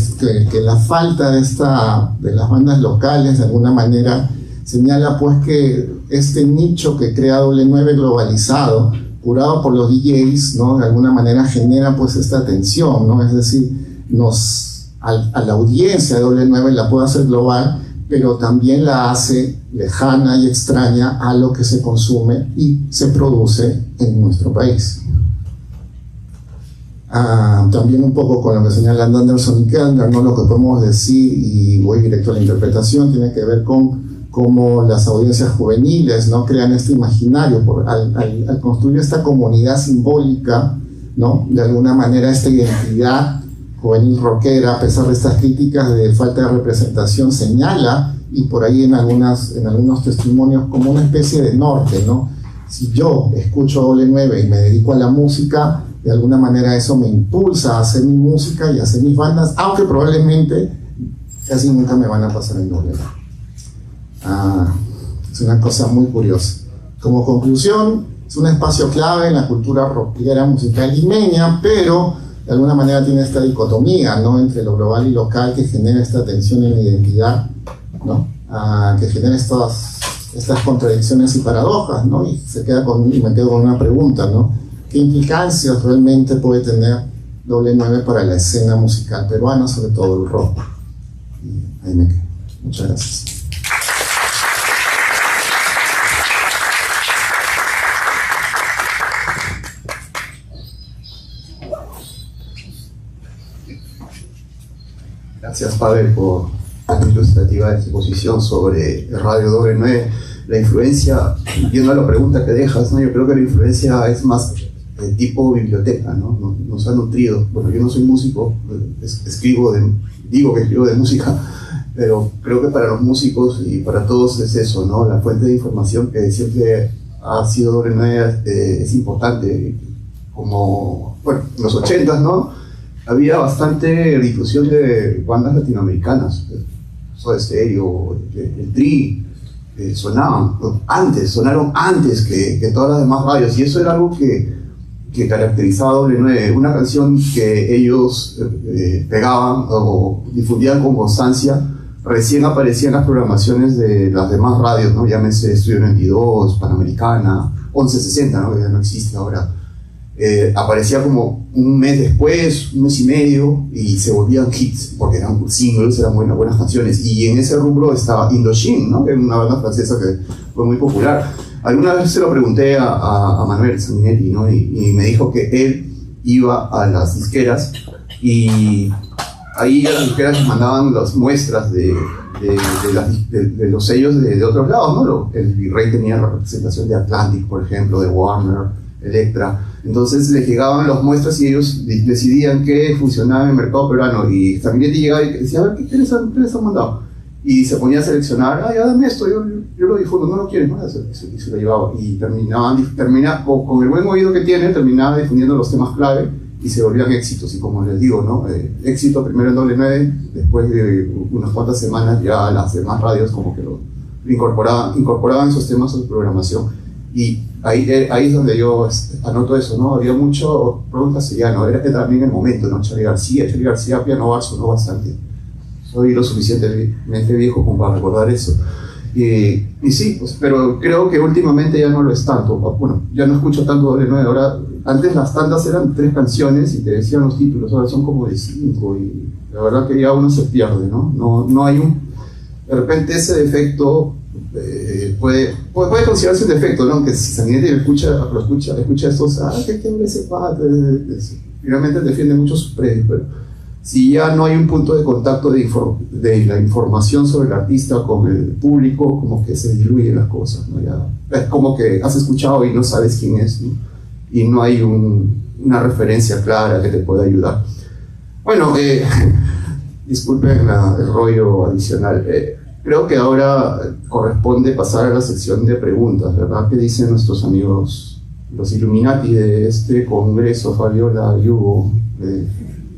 que la falta de las bandas locales de alguna manera señala pues que este nicho que crea W9 globalizado, curado por los DJs, ¿no? De alguna manera genera pues esta tensión, ¿no? Es decir, a la audiencia de W9 la puede hacer global, pero también la hace lejana y extraña a lo que se consume y se produce en nuestro país. También un poco con lo que señalan Anderson y Kellner, ¿no? Lo que podemos decir, y voy directo a la interpretación, tiene que ver con cómo las audiencias juveniles, ¿no? Crean este imaginario al construir esta comunidad simbólica, ¿no? De alguna manera esta identidad juvenil rockera, a pesar de estas críticas de falta de representación, señala, y por ahí en algunos testimonios, como una especie de norte, ¿no? Si yo escucho W9 y me dedico a la música, de alguna manera eso me impulsa a hacer mi música y a hacer mis bandas, aunque probablemente casi nunca me van a pasar en W9. Es una cosa muy curiosa. Como conclusión, es un espacio clave en la cultura rockera musical limeña, pero de alguna manera tiene esta dicotomía, ¿no? Entre lo global y local, que genera esta tensión en la identidad, ¿no? Que genera estas contradicciones y paradojas, ¿no? Y me quedo con una pregunta, ¿no? ¿Qué implicancias realmente puede tener W9 para la escena musical peruana, sobre todo el rock? Y ahí me quedo. Muchas gracias. Gracias, Pavel, por la ilustrativa exposición sobre el Radio W9. La influencia, viendo la pregunta que dejas, ¿no? Yo creo que la influencia es más de tipo biblioteca, ¿no? Nos ha nutrido. Bueno, yo no soy músico, digo que escribo de música, pero creo que para los músicos y para todos es eso, ¿no? La fuente de información que siempre ha sido W9 es importante. Como, bueno, en los 80s, ¿no? Había bastante difusión de bandas latinoamericanas, Soda Stereo, el Tri, sonaron antes que todas las demás radios, y eso era algo que caracterizaba a W9, una canción que ellos pegaban o difundían con constancia, recién aparecían las programaciones de las demás radios, ¿no? Llámese Estudio 92, Panamericana, 1160, ¿no? Que ya no existe ahora. Aparecía como un mes después, un mes y medio, y se volvían hits, porque eran singles, eran buenas canciones. Y en ese rubro estaba Indochine, ¿no? Que era una banda francesa que fue muy popular. Alguna vez se lo pregunté a Manuel Sanguinetti, ¿no? Y me dijo que él iba a las disqueras, y ahí a las disqueras les mandaban las muestras de los sellos de otros lados, ¿no? El Virrey tenía la representación de Atlantic, por ejemplo, de Warner, Electra. Entonces les llegaban las muestras y ellos decidían qué funcionaba en el mercado peruano, y Sanguinetti llegaba y decía, a ver, ¿qué les han mandado? Y se ponía a seleccionar, ya dame esto, yo lo difundo, no lo quieres, ¿no? Y se lo llevaba, y terminaba con el buen oído que tiene, terminaba difundiendo los temas clave, y se volvían éxitos, y como les digo, ¿no? Éxito primero en doble 9, después de unas cuantas semanas ya las demás radios como que lo incorporaban esos temas a su programación, y ahí es donde yo anoto eso, ¿no? Había mucho rock castellano, era también el momento, ¿no? Charly García, Piano Bar sonó bastante. Soy lo suficientemente viejo como para recordar eso. Y sí, pues, pero creo que últimamente ya no lo es tanto. Bueno, ya no escucho tanto doble 9. Ahora, antes las tandas eran 3 canciones y te decían los títulos, ahora son como de 5, y la verdad que ya uno se pierde, ¿no? No hay de repente ese defecto puede considerarse un defecto, ¿no? Que si Sanguinetti escucha estos, ¿qué hombre ese padre? Finalmente defiende mucho sus predios, pero si ya no hay un punto de contacto de la información sobre el artista con el público, como que se diluyen las cosas, ¿no? Ya, es como que has escuchado y no sabes quién es, ¿no? Y no hay una referencia clara que te pueda ayudar. Bueno, disculpen el rollo adicional. Creo que ahora corresponde pasar a la sección de preguntas, ¿verdad? ¿Qué dicen nuestros amigos, los Illuminati de este congreso, Fabiola y Hugo?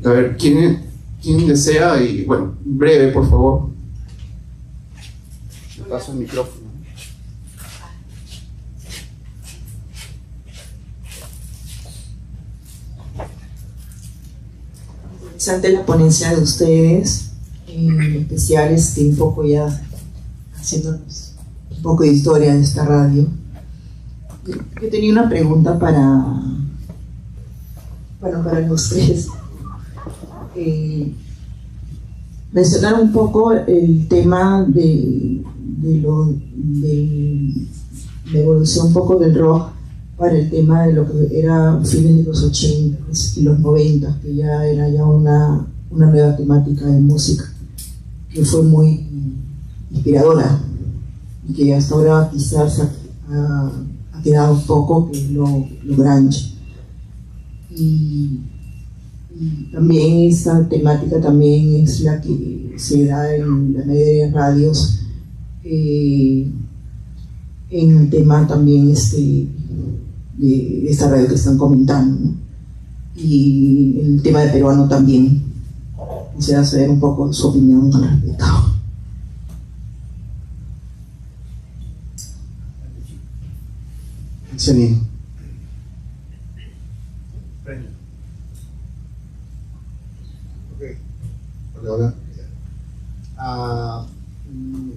A ver, ¿quién desea? Y bueno, breve, por favor. Le paso el micrófono. Interesante la ponencia de ustedes, en especial un poco ya haciéndonos un poco de historia de esta radio. Yo tenía una pregunta para los tres. Mencionar un poco el tema de la evolución un poco del rock para el tema de lo que era fines de los 80 y los 90, que ya era una nueva temática de música que fue muy inspiradora y que hasta ahora quizás ha quedado un poco, que es lo grunge. Y también esa temática también es la que se da en la mayoría de radios, en el tema también de esta radio que están comentando, ¿no? Y el tema de peruano también. Quisiera saber un poco su opinión al respecto. Celine. Hola.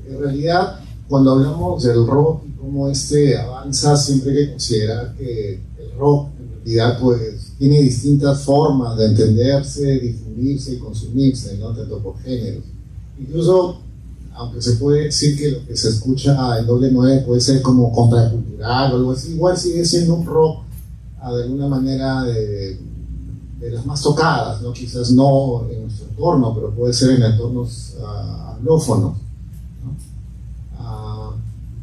En realidad, cuando hablamos del rock y cómo avanza, siempre hay que considerar que el rock en realidad pues tiene distintas formas de entenderse, difundirse y consumirse, ¿no? Tanto por géneros. Incluso, aunque se puede decir que lo que se escucha en doble 9 puede ser como contracultural o algo así, igual sigue siendo un rock de alguna manera de las más tocadas, ¿no? Quizás no en nuestro entorno, pero puede ser en entornos anglófonos, ¿no?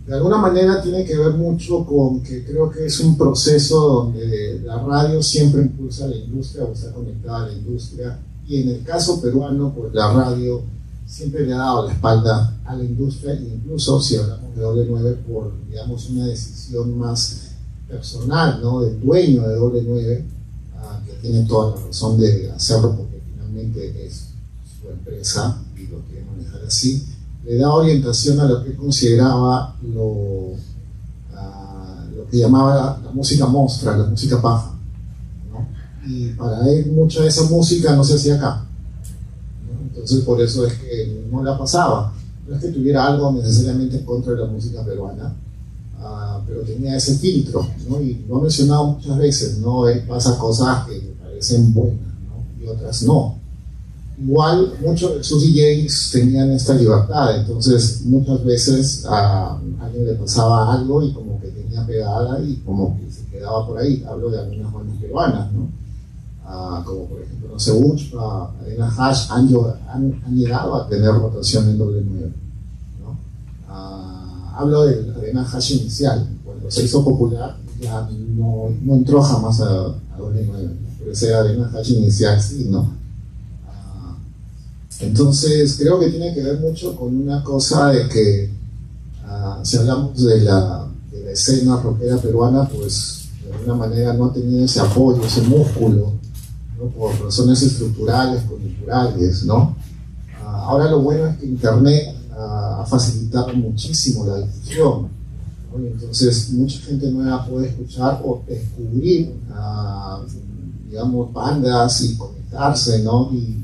De alguna manera tiene que ver mucho con que creo que es un proceso donde la radio siempre impulsa a la industria o está conectada a la industria, y en el caso peruano, pues la radio siempre le ha dado la espalda a la industria, incluso si hablamos de doble 9 por, digamos, una decisión más personal, ¿no? Del dueño de doble 9, que tiene toda la razón de hacerlo porque finalmente es su empresa y lo quiere manejar así, le da orientación a lo que consideraba lo que llamaba la música mostra, la música paja, ¿no? Y para él mucha de esa música no se hacía acá, ¿no? Entonces por eso es que no la pasaba. No es que tuviera algo necesariamente en contra de la música peruana, pero tenía ese filtro, ¿no? Y lo he mencionado muchas veces, ¿no? Él pasa cosas que me parecen buenas, ¿no? Y otras no. Igual muchos de sus DJs tenían esta libertad, entonces muchas veces a alguien le pasaba algo y como que tenía pegada y como que se quedaba por ahí. Hablo de algunas bandas peruanas, ¿no? Como por ejemplo, no sé, Arena Hash han llegado a tener rotación en doble 9, ¿no? Hablo de la Arena Hash inicial, cuando se hizo popular ya no entró jamás a doble 9, pero esa Arena Hash inicial sí, ¿no? Entonces creo que tiene que ver mucho con una cosa de que si hablamos de la escena rockera peruana, pues de alguna manera no ha tenido ese apoyo, ese músculo, ¿no? Por razones estructurales, coyunturales, ¿no? Ahora lo bueno es que Internet ha facilitado muchísimo la difusión, ¿no? Y entonces mucha gente nueva puede escuchar o descubrir, digamos, bandas y conectarse, ¿no? Y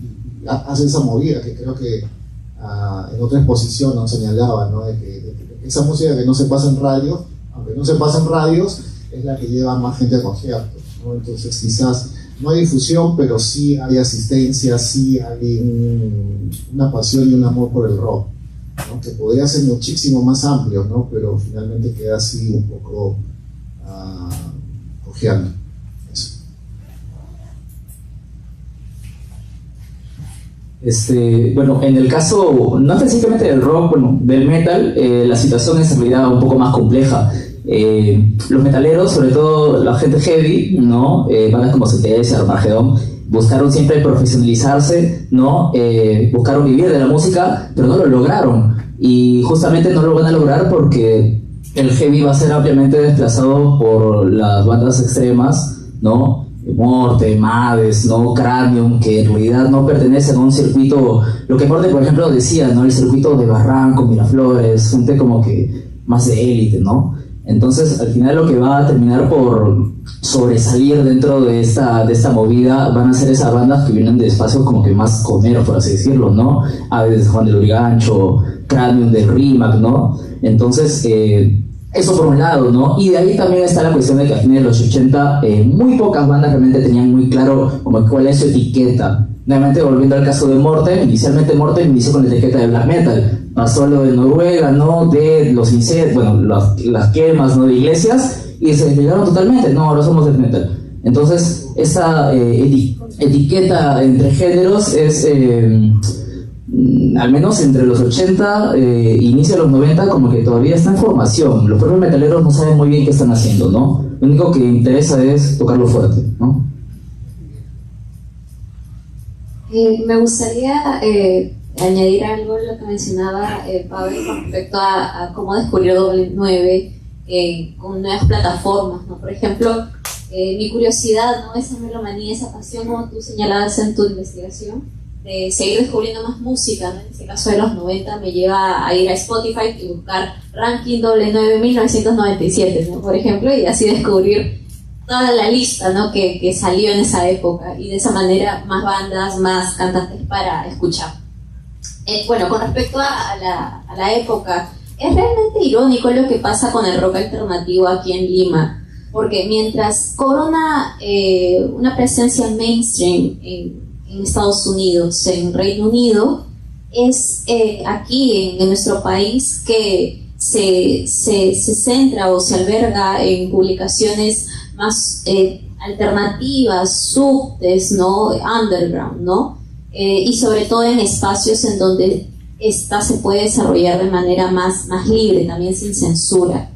hace esa movida que creo que en otra exposición nos señalaba, ¿no? De que esa música que no se pasa en radio, aunque no se pasa en radios, es la que lleva más gente a conciertos, ¿no? Entonces quizás no hay difusión, pero sí hay asistencia, sí hay una pasión y un amor por el rock, ¿no? Que podría ser muchísimo más amplio, ¿no? Pero finalmente queda así un poco cojeando. Bueno, en el caso, no específicamente del rock, bueno, del metal, la situación es en realidad un poco más compleja. Los metaleros, sobre todo la gente heavy, ¿no? Bandas como CTS, Armagedón, buscaron siempre profesionalizarse, ¿no? Buscaron vivir de la música, pero no lo lograron. Y justamente no lo van a lograr porque el heavy va a ser ampliamente desplazado por las bandas extremas, ¿no? Morte, Mades, ¿no? Cranium, que en realidad no pertenecen a un circuito, lo que Morte, por ejemplo, decía, ¿no? El circuito de Barranco, Miraflores, gente como que más de élite, ¿no? Entonces, al final lo que va a terminar por sobresalir dentro de esta movida van a ser esas bandas que vienen de espacios como que más comeros, por así decirlo, ¿no? Aves de Juan de Lurigancho, Cranium del Rimac, ¿no? Entonces, eso por un lado, ¿no? Y de ahí también está la cuestión de que a fines de los 80 muy pocas bandas realmente tenían muy claro como cuál es su etiqueta. Nuevamente, volviendo al caso de Morten, inicialmente Morten inició con la etiqueta de black metal. Pasó lo de Noruega, ¿no? De los incendios, bueno, las quemas, ¿no? De iglesias, y se desligaron totalmente. No, ahora somos death metal. Entonces, esa etiqueta entre géneros es... al menos entre los 80 e inicio de los 90 como que todavía está en formación. Los propios metaleros no saben muy bien qué están haciendo, ¿no? Lo único que interesa es tocarlo fuerte, ¿no? Me gustaría añadir algo a lo que mencionaba Pablo con respecto a cómo descubrió Doble 9 con nuevas plataformas, ¿no? Por ejemplo, mi curiosidad, ¿no? Esa melomanía, esa pasión, como tú señalabas en tu investigación, de seguir descubriendo más música, ¿no? En este caso de los 90 me lleva a ir a Spotify y buscar Ranking Doble 9 1997, ¿no? Por ejemplo, y así descubrir toda la lista, ¿no? que salió en esa época, y de esa manera más bandas, más cantantes para escuchar. Bueno, con respecto a la época, es realmente irónico lo que pasa con el rock alternativo aquí en Lima, porque mientras cobra una presencia mainstream en Estados Unidos, en Reino Unido, es aquí en nuestro país que se centra o se alberga en publicaciones más alternativas, subtes, ¿no? Underground, ¿no? Y sobre todo en espacios en donde esta se puede desarrollar de manera más libre, también sin censura.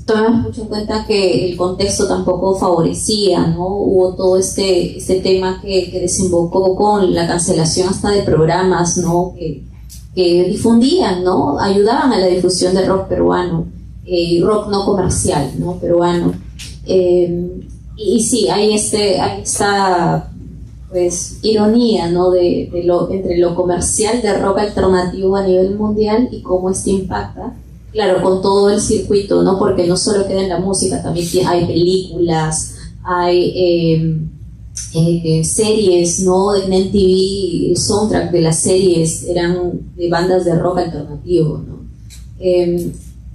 Tomemos mucho en cuenta que el contexto tampoco favorecía, ¿no? Hubo todo este tema que desembocó con la cancelación hasta de programas, ¿no? Que difundían, ¿no? Ayudaban a la difusión del rock peruano, rock no comercial, ¿no? Peruano. Y sí, hay esta pues ironía, ¿no? Entre lo comercial del rock alternativo a nivel mundial y cómo impacta, claro, con todo el circuito, ¿no? Porque no solo queda en la música, también hay películas, hay series, ¿no? En MTV, el soundtrack de las series eran de bandas de rock alternativo, ¿no?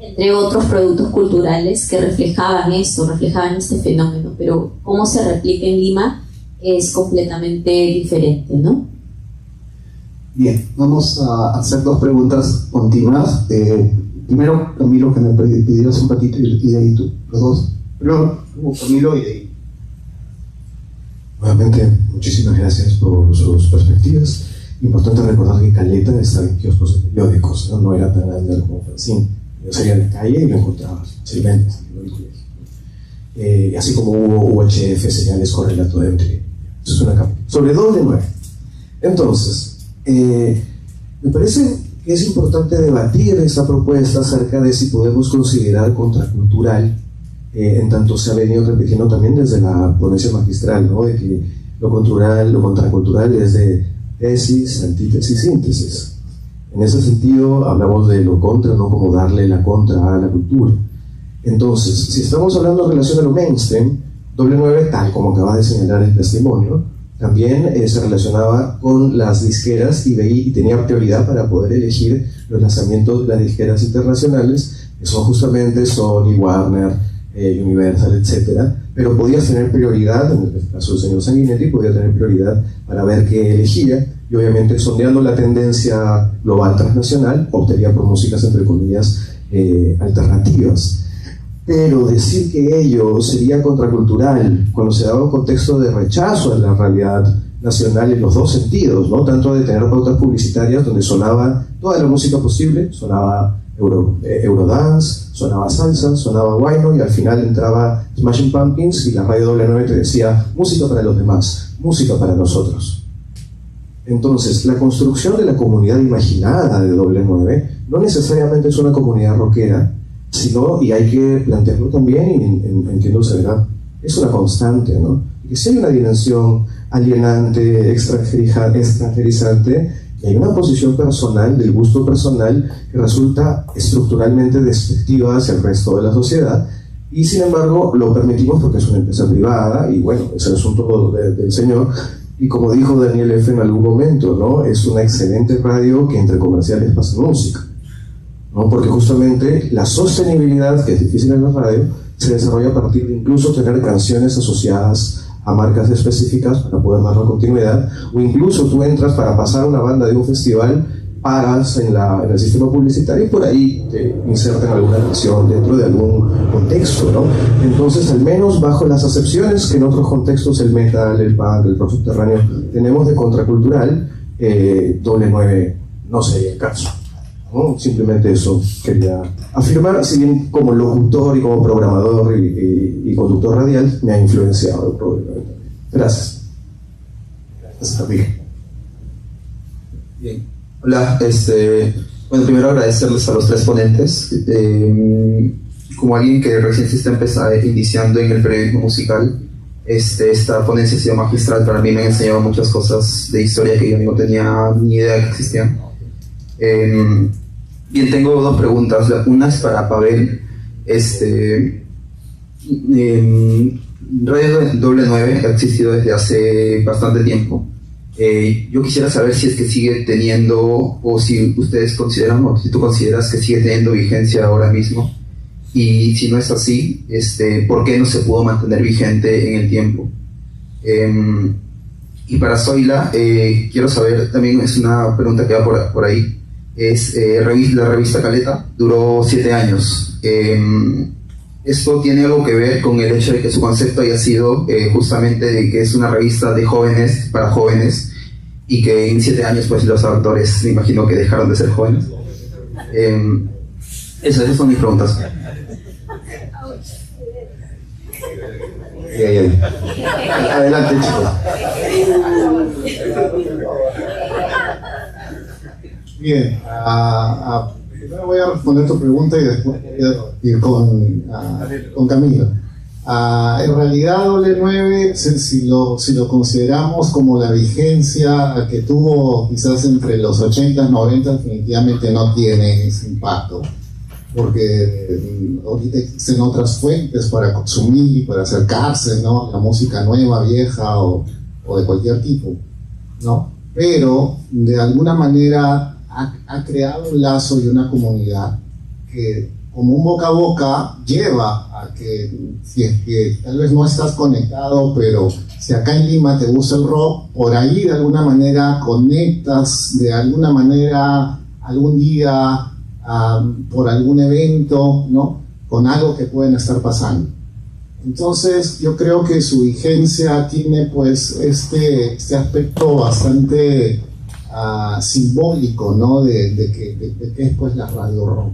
Entre otros productos culturales que reflejaban este fenómeno, pero cómo se replica en Lima es completamente diferente, ¿no? Bien, vamos a hacer dos preguntas continuas. Primero Camilo, que me pidieras un ratito, y de ahí tú, los dos. Primero Camilo y de ahí. Nuevamente, muchísimas gracias por sus perspectivas. Importante recordar que Caleta estaba en kioscos de periódicos, ¿no? No era tan grande como fanzine. Yo salía a la calle y lo encontraba fácilmente en el colegio. Así como hubo UHF, señales correlato de MTV. Eso es una capa. Sobre Doble 9. Entonces, me parece que es importante debatir esta propuesta acerca de si podemos considerar contracultural, en tanto se ha venido repitiendo también desde la ponencia magistral, ¿no? De que Lo cultural, lo contracultural es de tesis, antítesis, síntesis. En ese sentido, hablamos de lo contra, no como darle la contra a la cultura. Entonces, si estamos hablando en relación a lo mainstream, W9, tal como acaba de señalar el testimonio, también se relacionaba con las disqueras y tenía prioridad para poder elegir los lanzamientos de las disqueras internacionales, que son justamente Sony, Warner, Universal, etc. Pero podías tener prioridad, en el caso del señor Sanguinetti, podía tener prioridad para ver qué elegía, y obviamente sondeando la tendencia global transnacional, optaría por músicas, entre comillas, alternativas. Pero decir que ello sería contracultural cuando se daba un contexto de rechazo a la realidad nacional en los dos sentidos, ¿no? Tanto de tener pautas publicitarias donde sonaba toda la música posible, sonaba Eurodance, sonaba salsa, sonaba guayno, y al final entraba Smashing Pumpkins y la radio W9 te decía música para los demás, música para nosotros. Entonces, la construcción de la comunidad imaginada de W9 no necesariamente es una comunidad rockera, sino, y hay que plantearlo también, y entiendo se verá, es una constante, ¿no? Que si hay una dimensión alienante, extranjerizante, y hay una posición personal, del gusto personal, que resulta estructuralmente despectiva hacia el resto de la sociedad, y sin embargo lo permitimos porque es una empresa privada, y bueno, es el asunto del señor, y como dijo Daniel F. en algún momento, ¿no? Es una excelente radio que entre comerciales pasa música, ¿no? Porque justamente la sostenibilidad, que es difícil en la radio, se desarrolla a partir de incluso tener canciones asociadas a marcas específicas para poder darle continuidad, o incluso tú entras para pasar una banda de un festival, paras en el sistema publicitario y por ahí te insertan alguna canción dentro de algún contexto, ¿no? Entonces, al menos bajo las acepciones que en otros contextos el metal, el punk, el rock subterráneo tenemos de contracultural, W9 no sería el caso, ¿no? Simplemente eso quería afirmar, si bien como locutor y como programador y conductor radial me ha influenciado probablemente. Gracias. Gracias a ti. Bien. Hola, bueno, primero agradecerles a los tres ponentes. Como alguien que recién se está iniciando en el periodismo musical, esta ponencia ha sido magistral para mí, me ha enseñado muchas cosas de historia que yo no tenía ni idea que existían. Bien, tengo dos preguntas. Una es para Pavel. Radio W9 ha existido desde hace bastante tiempo. Yo quisiera saber si es que sigue teniendo, o si ustedes consideran, o si tú consideras que sigue teniendo vigencia ahora mismo, y si no es así, ¿por qué no se pudo mantener vigente en el tiempo? Y para Zoila, quiero saber, también es una pregunta que va por ahí, la revista Caleta duró 7 años. ¿Esto tiene algo que ver con el hecho de que su concepto haya sido justamente de que es una revista de jóvenes para jóvenes, y que en 7 años pues los autores me imagino que dejaron de ser jóvenes? Esas son mis preguntas. Adelante, chicos. Bien, primero voy a responder tu pregunta y después voy a ir con Camilo. En realidad, W9, si lo consideramos como la vigencia que tuvo quizás entre los 80 y 90, definitivamente no tiene ese impacto, porque ahorita existen otras fuentes para consumir, para acercarse, ¿no? La música nueva, vieja o de cualquier tipo, ¿no? Pero de alguna manera ha creado un lazo y una comunidad que, como un boca a boca, lleva a que, si es que tal vez no estás conectado, pero si acá en Lima te gusta el rock, por ahí de alguna manera conectas, de alguna manera algún día por algún evento, ¿no? Con algo que pueden estar pasando. Entonces yo creo que su vigencia tiene pues este aspecto bastante simbólico, ¿no? de que es pues la radio rock,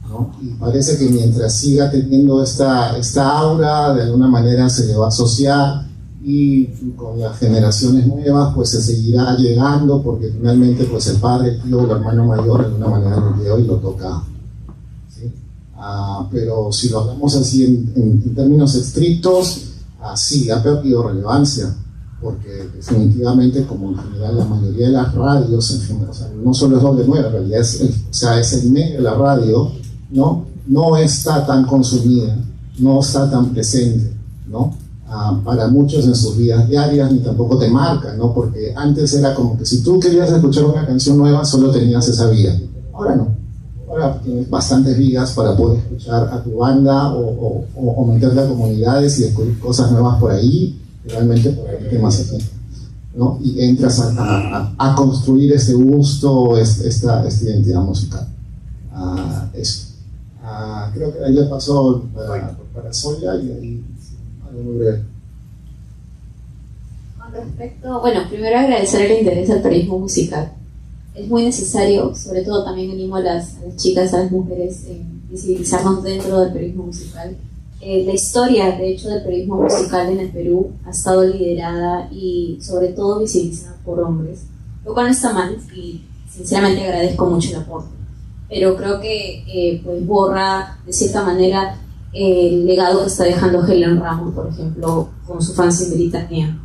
¿no? Y parece que mientras siga teniendo esta aura, de alguna manera se le va a asociar, y con las generaciones nuevas pues se seguirá llegando, porque finalmente pues el padre, el tío, el hermano mayor de alguna manera lo lleva y lo toca, ¿sí? Pero si lo hablamos así en términos estrictos, sí, ha perdido relevancia, porque definitivamente, como en general la mayoría de las radios, en general, o sea, no solo es W9, en realidad es el medio de la radio, no está tan consumida, no está tan presente, ¿no? Para muchos en sus vidas diarias, ni tampoco te marca, ¿no? Porque antes era como que si tú querías escuchar una canción nueva, solo tenías esa vía. Ahora no. Ahora tienes bastantes vías para poder escuchar a tu banda o meterte a comunidades y descubrir cosas nuevas por ahí, realmente por ahí te más afecta, ¿no? Y entras a construir ese gusto, esta identidad musical. Eso. Creo que ahí le pasó para Soya y ahí algo muy breve. Con respecto, bueno, primero agradecer el interés al periodismo musical. Es muy necesario, sobre todo también animo a las chicas, a las mujeres, visibilizarnos dentro del periodismo musical. La historia, de hecho, del periodismo musical en el Perú ha estado liderada y sobre todo visibilizada por hombres, lo cual no está mal y sinceramente agradezco mucho el aporte, pero creo que pues borra de cierta manera el legado que está dejando Helen Ramos, por ejemplo, con su Fancy Britannia,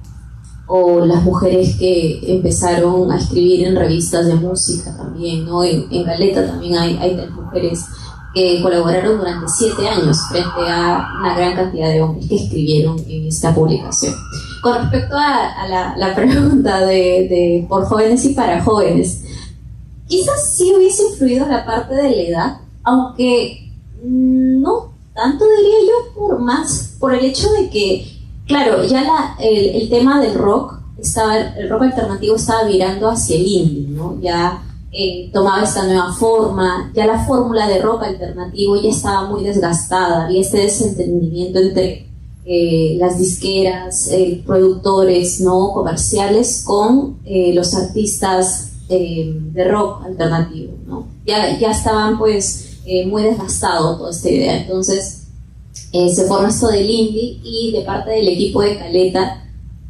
o las mujeres que empezaron a escribir en revistas de música también, ¿no? En Caleta también hay 3 mujeres que colaboraron durante 7 años frente a una gran cantidad de hombres que escribieron en esta publicación. Con respecto a la pregunta de por jóvenes y para jóvenes, quizás sí hubiese influido la parte de la edad, aunque no tanto, diría yo, por el hecho de que, claro, ya el tema del rock, el rock alternativo estaba virando hacia el indie, ¿no? Ya tomaba esta nueva forma, ya la fórmula de rock alternativo ya estaba muy desgastada, había este desentendimiento entre las disqueras, productores, ¿no? Comerciales con los artistas de rock alternativo, ¿no? Ya estaban pues muy desgastado toda esta idea. Entonces se forma esto del indie y de parte del equipo de Caleta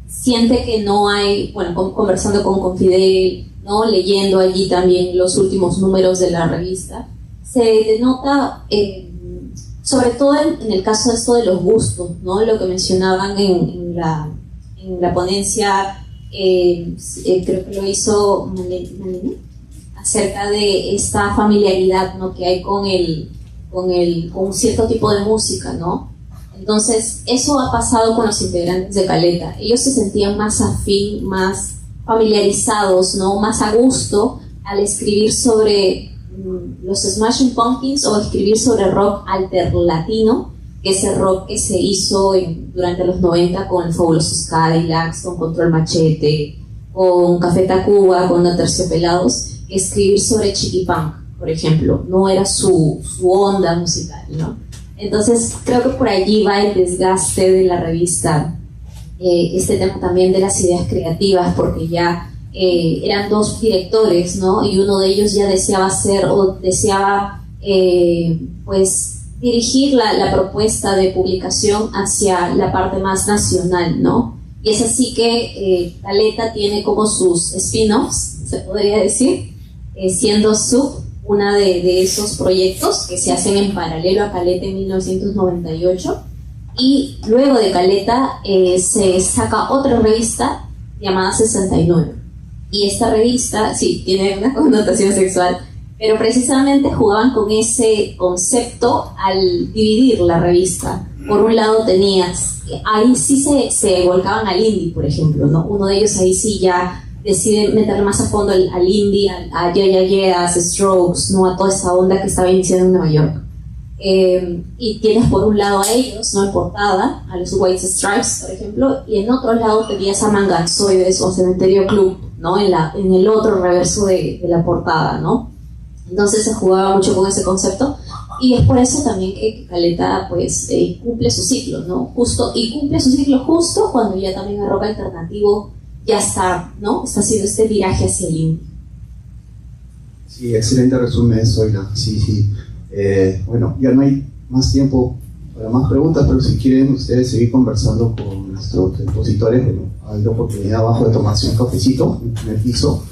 siente que no hay, bueno, conversando con Fidel, ¿no? Leyendo allí también los últimos números de la revista, se denota sobre todo en el caso de esto de los gustos, ¿no? Lo que mencionaban en la ponencia, creo que lo hizo Malena, acerca de esta familiaridad, ¿no? Que hay con un cierto tipo de música, ¿no? Entonces eso ha pasado con los integrantes de Caleta. Ellos se sentían más afín, más familiarizados, ¿no? Más a gusto al escribir sobre los Smashing Pumpkins o escribir sobre rock alterlatino, que es el rock que se hizo durante los 90 con el Fabulosos Cadillacs, con Control Machete, con Café Tacuba, con Aterciopelados. Escribir sobre Chiqui Punk, por ejemplo, no era su onda musical, ¿no? Entonces creo que por allí va el desgaste de la revista, este tema también de las ideas creativas, porque ya eran 2 directores, ¿no? Y uno de ellos ya deseaba pues dirigir la propuesta de publicación hacia la parte más nacional, ¿no? Y es así que Caleta tiene como sus spin-offs, se podría decir, siendo Sub una de esos proyectos que se hacen en paralelo a Caleta en 1998, y luego de Caleta se saca otra revista llamada 69, y esta revista sí tiene una connotación sexual, pero precisamente jugaban con ese concepto al dividir la revista. Por un lado tenías, ahí sí se volcaban al indie, por ejemplo, ¿no? Uno de ellos ahí sí ya decide meter más a fondo al indie, a Yeah Yeah Yeahs, Strokes, ¿no? A toda esa onda que estaba iniciando en Nueva York. Y tienes por un lado a ellos, ¿no? En portada, a los White Stripes, por ejemplo, y en otro lado tenías a Manganzoides o Cementerio Club, ¿no? En el otro reverso de la portada, ¿no? Entonces se jugaba mucho con ese concepto, y es por eso también que Caleta pues cumple su ciclo, ¿no? Cumple su ciclo justo cuando ya también el rock alternativo ya está, ¿no? Está haciendo este viraje hacia el indie. Sí, excelente resumen, Zoila. Sí. Bueno, ya no hay más tiempo para más preguntas, pero si quieren ustedes seguir conversando con nuestros expositores, bueno, hay la oportunidad abajo de tomarse un cafecito en el piso,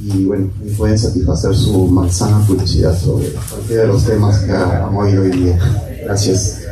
y bueno, ahí pueden satisfacer su malsana curiosidad sobre cualquiera de los temas que han oído hoy día. Gracias.